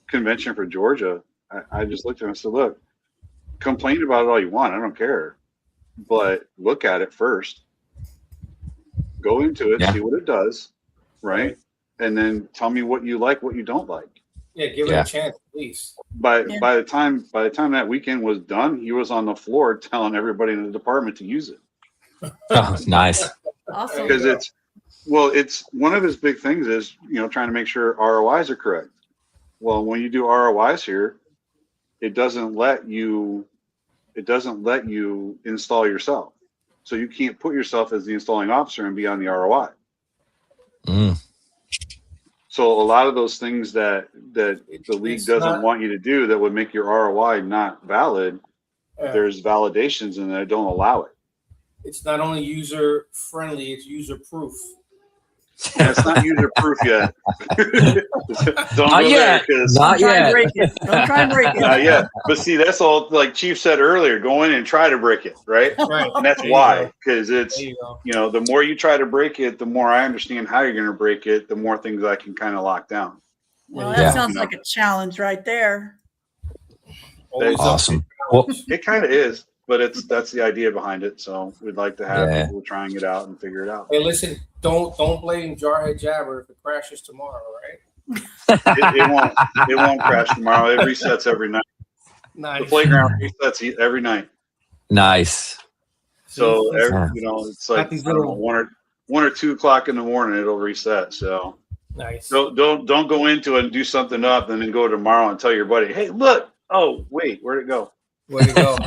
[SPEAKER 6] convention for Georgia, I just looked at him and said, "Look, complain about it all you want. I don't care, but look at it first. Go into it, see what it does, right? And then tell me what you like, what you don't like."
[SPEAKER 2] Yeah, give it a chance, please.
[SPEAKER 6] By the time that weekend was done, he was on the floor telling everybody in the department to use it.
[SPEAKER 1] Oh, nice.
[SPEAKER 3] Awesome.
[SPEAKER 6] Because it's one of his big things is trying to make sure ROIs are correct. Well, when you do ROIs here, it doesn't let you install yourself. So you can't put yourself as the installing officer and be on the ROI. So a lot of those things that the league doesn't want you to do that would make your ROI not valid, there's validations and they don't allow it.
[SPEAKER 2] It's not only user friendly, it's user proof.
[SPEAKER 6] It's not user proof yet. Don't
[SPEAKER 1] not
[SPEAKER 6] go
[SPEAKER 1] yet.
[SPEAKER 6] There,
[SPEAKER 1] not yet.
[SPEAKER 3] Don't try and break it.
[SPEAKER 6] Not yet. But see, that's all, like Chief said earlier, go in and try to break it, right?
[SPEAKER 2] Right.
[SPEAKER 6] And that's why, because it's, the more you try to break it, the more I understand how you're going to break it, the more things I can kind of lock down.
[SPEAKER 3] Well, that sounds like a challenge right there.
[SPEAKER 6] That's
[SPEAKER 1] awesome. Well,
[SPEAKER 6] it kind of is, but that's the idea behind it. So we'd like to have people trying it out and figure it out.
[SPEAKER 2] Hey, listen, don't blame Jarhead Jabber if it crashes tomorrow, right?
[SPEAKER 6] It won't crash tomorrow. It resets every night.
[SPEAKER 2] Nice.
[SPEAKER 6] The playground resets every night.
[SPEAKER 1] Nice.
[SPEAKER 6] So it's like I don't know, 1 or 2 o'clock in the morning it'll reset. So
[SPEAKER 2] nice.
[SPEAKER 6] Don't go into it and do something up and then go tomorrow and tell your buddy, "Hey, look! Oh, wait, where'd it go?"
[SPEAKER 2] Where'd it go?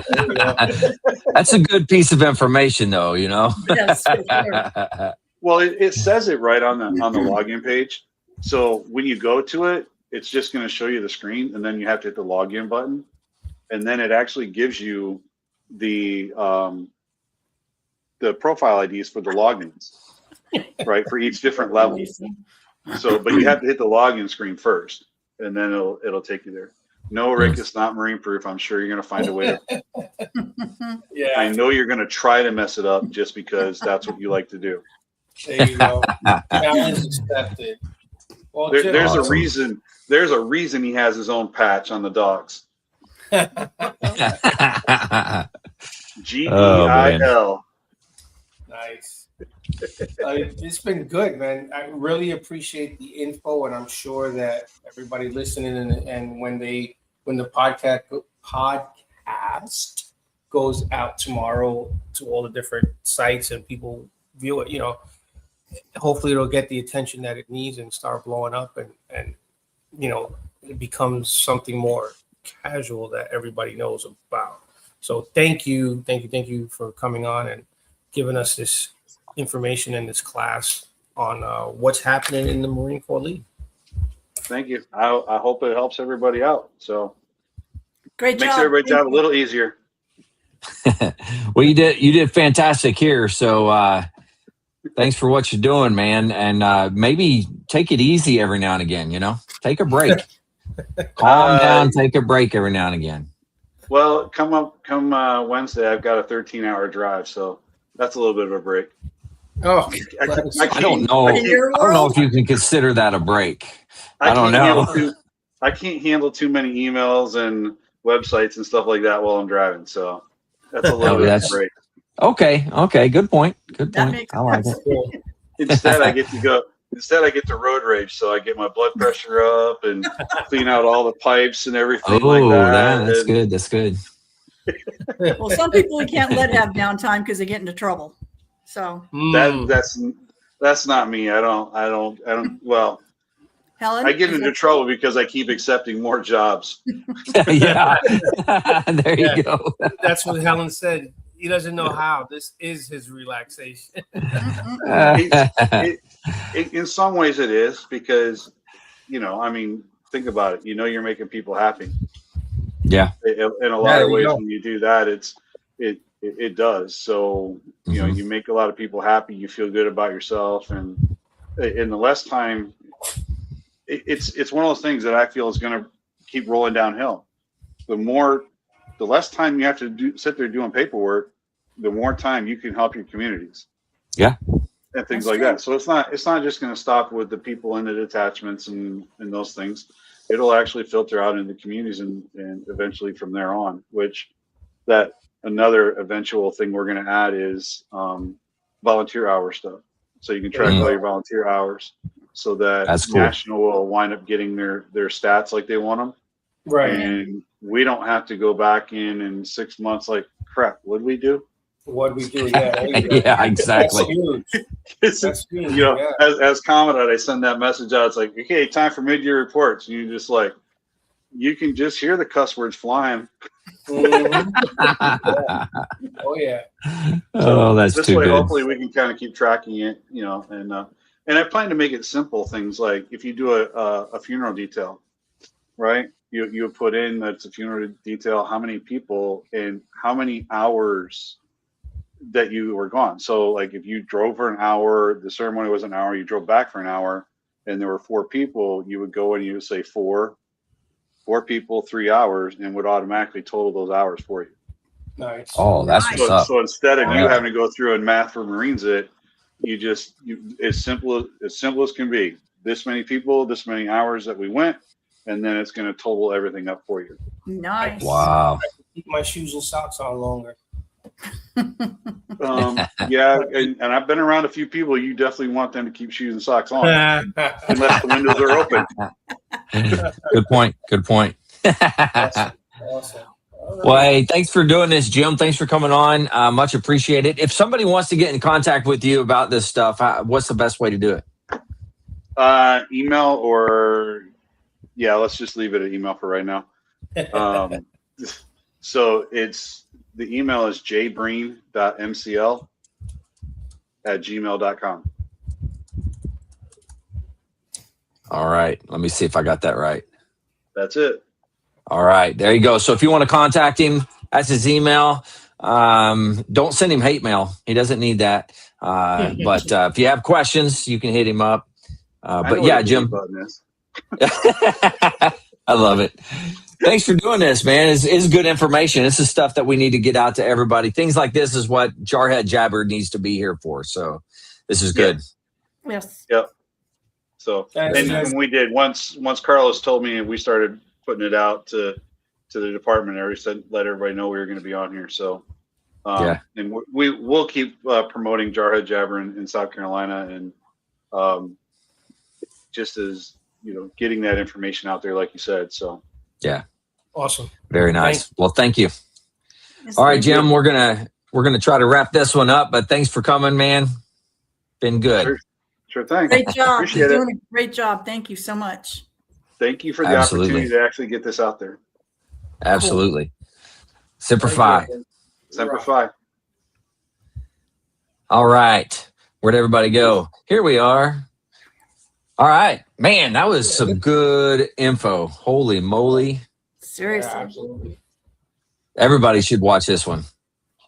[SPEAKER 1] That's a good piece of information, though.
[SPEAKER 3] Yes. Sure.
[SPEAKER 6] Well, it says it right on the login page. So when you go to it, it's just going to show you the screen, and then you have to hit the login button, and then it actually gives you the profile IDs for the logins, right, for each different level. So, but you have to hit the login screen first, and then it'll take you there. No, Rick, it's not marine proof. I'm sure you're going to find a way.
[SPEAKER 2] Yeah,
[SPEAKER 6] I know you're going to try to mess it up just because that's what you like to do.
[SPEAKER 2] There you go. Challenge accepted. Well,
[SPEAKER 6] there's a reason. There's a reason he has his own patch on the dogs. GEIL.
[SPEAKER 2] Nice. It's been good, man. I really appreciate the info, and I'm sure that everybody listening and when the podcast goes out tomorrow to all the different sites and people view it, hopefully it'll get the attention that it needs and start blowing up, and it becomes something more casual that everybody knows about. So thank you for coming on and giving us this information in this class on what's happening in the Marine Corps League.
[SPEAKER 6] Thank you. I hope it helps everybody out. So
[SPEAKER 3] Great job.
[SPEAKER 6] makes everybody's job a little easier.
[SPEAKER 1] Well, you did fantastic here. So thanks for what you're doing, man. And maybe take it easy every now and again. Take a break. Calm down. Take a break every now and again.
[SPEAKER 6] Well, come Wednesday, I've got a 13-hour drive, so that's a little bit of a break.
[SPEAKER 2] Oh,
[SPEAKER 1] I don't know. I don't know if you can consider that a break. I don't know.
[SPEAKER 6] I can't handle too many emails and websites and stuff like that while I'm driving. So that's a little bit of a break.
[SPEAKER 1] Okay. Good point.
[SPEAKER 3] That makes
[SPEAKER 1] I like
[SPEAKER 3] sense.
[SPEAKER 1] it.
[SPEAKER 6] Instead, I get to road rage. So I get my blood pressure up and clean out all the pipes and everything like that.
[SPEAKER 1] That's good. That's good.
[SPEAKER 3] Well, some people we can't let have downtime because they get into trouble. So
[SPEAKER 6] that's not me. I don't. Well,
[SPEAKER 3] Helen,
[SPEAKER 6] I get into trouble because I keep accepting more jobs.
[SPEAKER 1] Yeah. There you go.
[SPEAKER 2] That's what Helen said. He doesn't know how. This is his relaxation.
[SPEAKER 6] In some ways it is because, think about it. You're making people happy.
[SPEAKER 1] Yeah.
[SPEAKER 6] In a lot of ways, when you do that, it does. So, you make a lot of people happy. You feel good about yourself. And in the less time, it's one of those things that I feel is going to keep rolling downhill. The less time you have to sit there doing paperwork, the more time you can help your communities.
[SPEAKER 1] Yeah.
[SPEAKER 6] And things like that. So it's not just going to stop with the people in the detachments and those things. It'll actually filter out into communities and eventually from there on, which that another eventual thing we're going to add is volunteer hour stuff. So you can track all your volunteer hours so that National will wind up getting their stats like they want them.
[SPEAKER 2] Right.
[SPEAKER 6] And we don't have to go back in 6 months like, crap, what did we do?
[SPEAKER 2] What we do, yeah.
[SPEAKER 1] Yeah, exactly.
[SPEAKER 2] That's huge.
[SPEAKER 6] As Commandant, I send that message out. It's like, okay, time for mid-year reports. And you just you can just hear the cuss words flying.
[SPEAKER 2] Mm-hmm. Oh yeah.
[SPEAKER 1] Oh, that's
[SPEAKER 6] this
[SPEAKER 1] too
[SPEAKER 6] way,
[SPEAKER 1] good.
[SPEAKER 6] Hopefully, we can kind of keep tracking it. And I plan to make it simple things like if you do a funeral detail, right? You put in that's a funeral detail, how many people and how many hours that you were gone. So like if you drove for an hour, the ceremony was an hour, you drove back for an hour, and there were 4 people, you would go and you would say 4 people, 3 hours, and would automatically total those hours for you.
[SPEAKER 2] Nice.
[SPEAKER 1] Oh, that's what's up.
[SPEAKER 6] So instead of you having to go through and math for Marines you as simple as can be. This many people, this many hours that we went, and then it's going to total everything up for you.
[SPEAKER 3] Nice.
[SPEAKER 1] Wow.
[SPEAKER 2] Keep my shoes and socks on longer.
[SPEAKER 6] Yeah, and I've been around a few people. You definitely want them to keep shoes and socks on, unless the windows are open.
[SPEAKER 1] Good point.
[SPEAKER 2] Awesome.
[SPEAKER 1] Well, hey, thanks for doing this, Jim. Thanks for coming on. Much appreciated. If somebody wants to get in contact with you about this stuff, what's the best way to do it?
[SPEAKER 6] Email or let's just leave it at email for right now. So the email is jbreen.mcl@gmail.com.
[SPEAKER 1] All right. Let me see if I got that right.
[SPEAKER 6] That's it.
[SPEAKER 1] All right. There you go. So if you want to contact him, that's his email. Don't send him hate mail. He doesn't need that. But if you have questions, you can hit him up. But yeah, Jim. I love it. Thanks for doing this, man. It's good information. This is stuff that we need to get out to everybody. Things like this is what Jarhead Jabber needs to be here for. So this is good.
[SPEAKER 3] Yes.
[SPEAKER 6] Yep. So and we did once Carlos told me and we started putting it out to the department. Let everybody know we were going to be on here. So and we'll keep promoting Jarhead Jabber in South Carolina and just as getting that information out there, like you said. So
[SPEAKER 1] yeah,
[SPEAKER 2] awesome,
[SPEAKER 1] very nice. Well, thank you. All right, Jim, we're gonna try to wrap this one up, but thanks for coming, man. Been good.
[SPEAKER 6] Sure thing.
[SPEAKER 3] Great job.
[SPEAKER 6] Appreciate
[SPEAKER 3] You're
[SPEAKER 6] it.
[SPEAKER 3] doing a great job. Thank you so much.
[SPEAKER 6] Thank you for the opportunity to actually get this out there.
[SPEAKER 1] Absolutely. Semper Fi.
[SPEAKER 6] Semper Fi.
[SPEAKER 1] All right. Where'd everybody go? Here we are. All right. Man, that was some good info. Holy moly.
[SPEAKER 3] Seriously.
[SPEAKER 2] Yeah, absolutely.
[SPEAKER 1] Everybody should watch this one.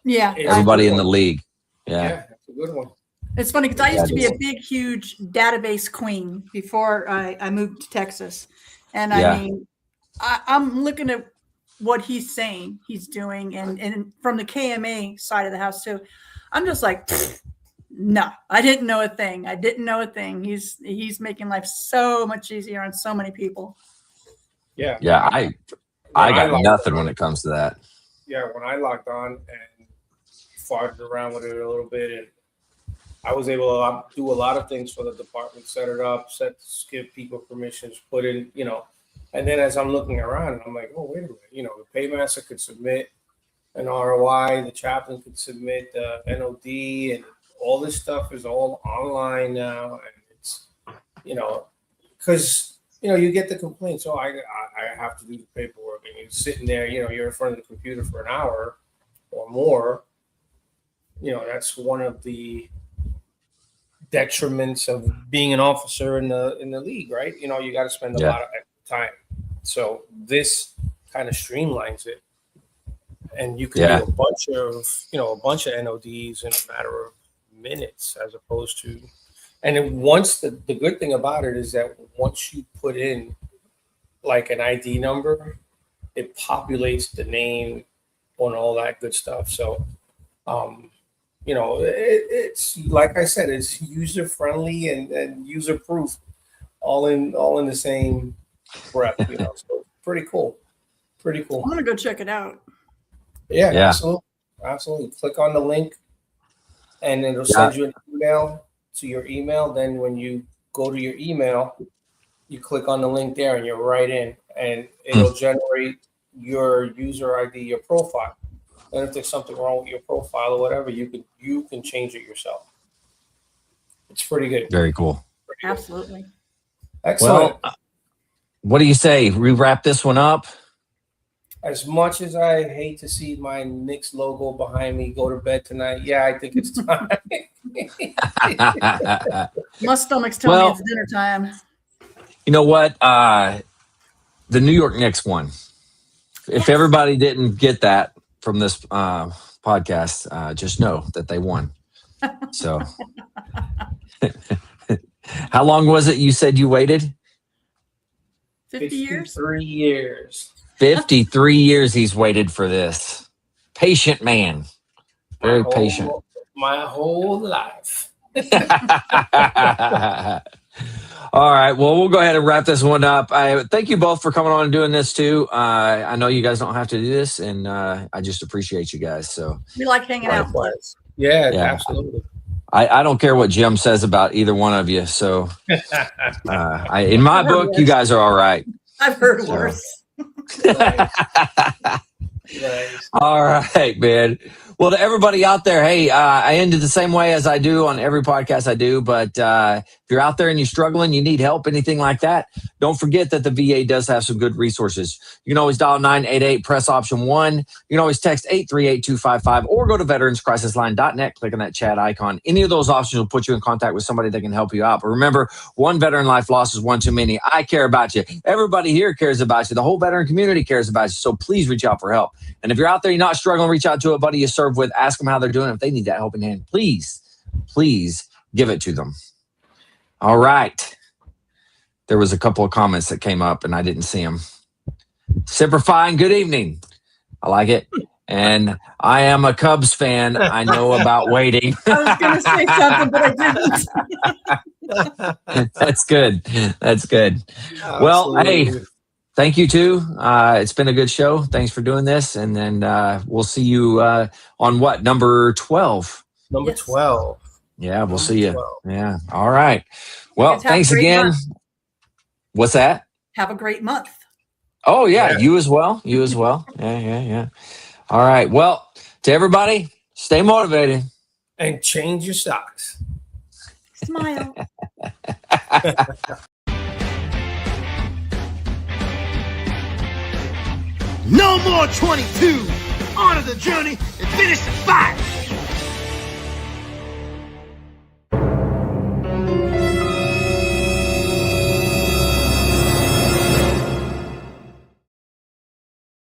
[SPEAKER 3] Yeah.
[SPEAKER 1] Everybody in the league.
[SPEAKER 2] Yeah, that's a good one.
[SPEAKER 3] It's funny because I used to be a big, huge database queen before I moved to Texas. And I mean, I'm looking at what he's saying he's doing and from the KMA side of the house too. I'm just like, no, I didn't know a thing. I didn't know a thing. He's making life so much easier on so many people.
[SPEAKER 2] Yeah.
[SPEAKER 1] Yeah, I got nothing when it comes to that.
[SPEAKER 2] Yeah, when I logged on and farted around with it a little bit, and I was able to do a lot of things for the department, set it up, give people permissions, put in, and then as I'm looking around, I'm like, oh, wait a minute, the paymaster could submit an ROI, the chaplain could submit the NOD, and all this stuff is all online now, and it's, because you get the complaint, so I have to do the paperwork, and you're sitting there, you're in front of the computer for an hour or more. That's one of the detriments of being an officer in the league, right? You got to spend a lot of time. So this kind of streamlines it, and you can do a bunch of NODs in a matter of minutes, as opposed to. And then once the good thing about it is that once you put in like an ID number, it populates the name on all that good stuff. So, it's like I said, it's user friendly and user proof, all in the same breath. So pretty cool. Pretty cool.
[SPEAKER 3] I'm gonna go check it out.
[SPEAKER 2] Yeah. Absolutely. Click on the link, and it'll send you an email to your email. Then when you go to your email, you click on the link there, and you're right in, and it'll generate your user ID, your profile. And if there's something wrong with your profile or whatever, you can change it yourself. It's pretty good.
[SPEAKER 1] Very cool.
[SPEAKER 3] Absolutely.
[SPEAKER 2] Excellent.
[SPEAKER 1] Well, what do you say? We wrap this one up?
[SPEAKER 2] As much as I hate to see my Knicks logo behind me go to bed tonight, I think it's time.
[SPEAKER 3] My stomach's telling me it's dinner time.
[SPEAKER 1] You know what? The New York Knicks won. If everybody didn't get that from this podcast, just know that they won. So how long was it you said you waited?
[SPEAKER 3] 50 years?
[SPEAKER 2] 53 years.
[SPEAKER 1] 53 years he's waited for this. Patient man. Very patient.
[SPEAKER 2] My whole life.
[SPEAKER 1] All right. Well, we'll go ahead and wrap this one up. I thank you both for coming on and doing this too. I know you guys don't have to do this, and I just appreciate you guys. So
[SPEAKER 3] we like hanging out.
[SPEAKER 2] Yeah, absolutely.
[SPEAKER 1] I don't care what Jim says about either one of you. So in my book, you guys are all right.
[SPEAKER 3] I've heard worse.
[SPEAKER 2] Nice.
[SPEAKER 1] All right, man. Well, to everybody out there, hey, I ended the same way as I do on every podcast I do. But if you're out there and you're struggling, you need help, anything like that, don't forget that the VA does have some good resources. You can always dial 988, press option 1. You can always text 838-255 or go to veteranscrisisline.net, click on that chat icon. Any of those options will put you in contact with somebody that can help you out. But remember, one veteran life loss is one too many. I care about you. Everybody here cares about you. The whole veteran community cares about you. So please reach out for help. And if you're out there, you're not struggling, reach out to a buddy you serve with, ask them how they're doing. If they need that helping hand, please give it to them. All right. There was a couple of comments that came up and I didn't see them. Semper Fi and good evening. I like it. And I am a Cubs fan. I know about waiting.
[SPEAKER 3] I was going to say something, but I didn't.
[SPEAKER 1] That's good. That's good.
[SPEAKER 2] Absolutely.
[SPEAKER 1] Well, hey, thank you too. It's been a good show. Thanks for doing this. And then we'll see you on what? Number 12.
[SPEAKER 2] Number 12.
[SPEAKER 1] Yeah, we'll see you. Yeah. All right. Well, thanks again.
[SPEAKER 3] Month.
[SPEAKER 1] What's that?
[SPEAKER 3] Have a great month.
[SPEAKER 1] Oh, yeah. You as well. You as well. Yeah. All right. Well, to everybody, stay motivated.
[SPEAKER 2] And change your socks.
[SPEAKER 3] Smile.
[SPEAKER 7] No more 22. honor the journey, and finish the fight.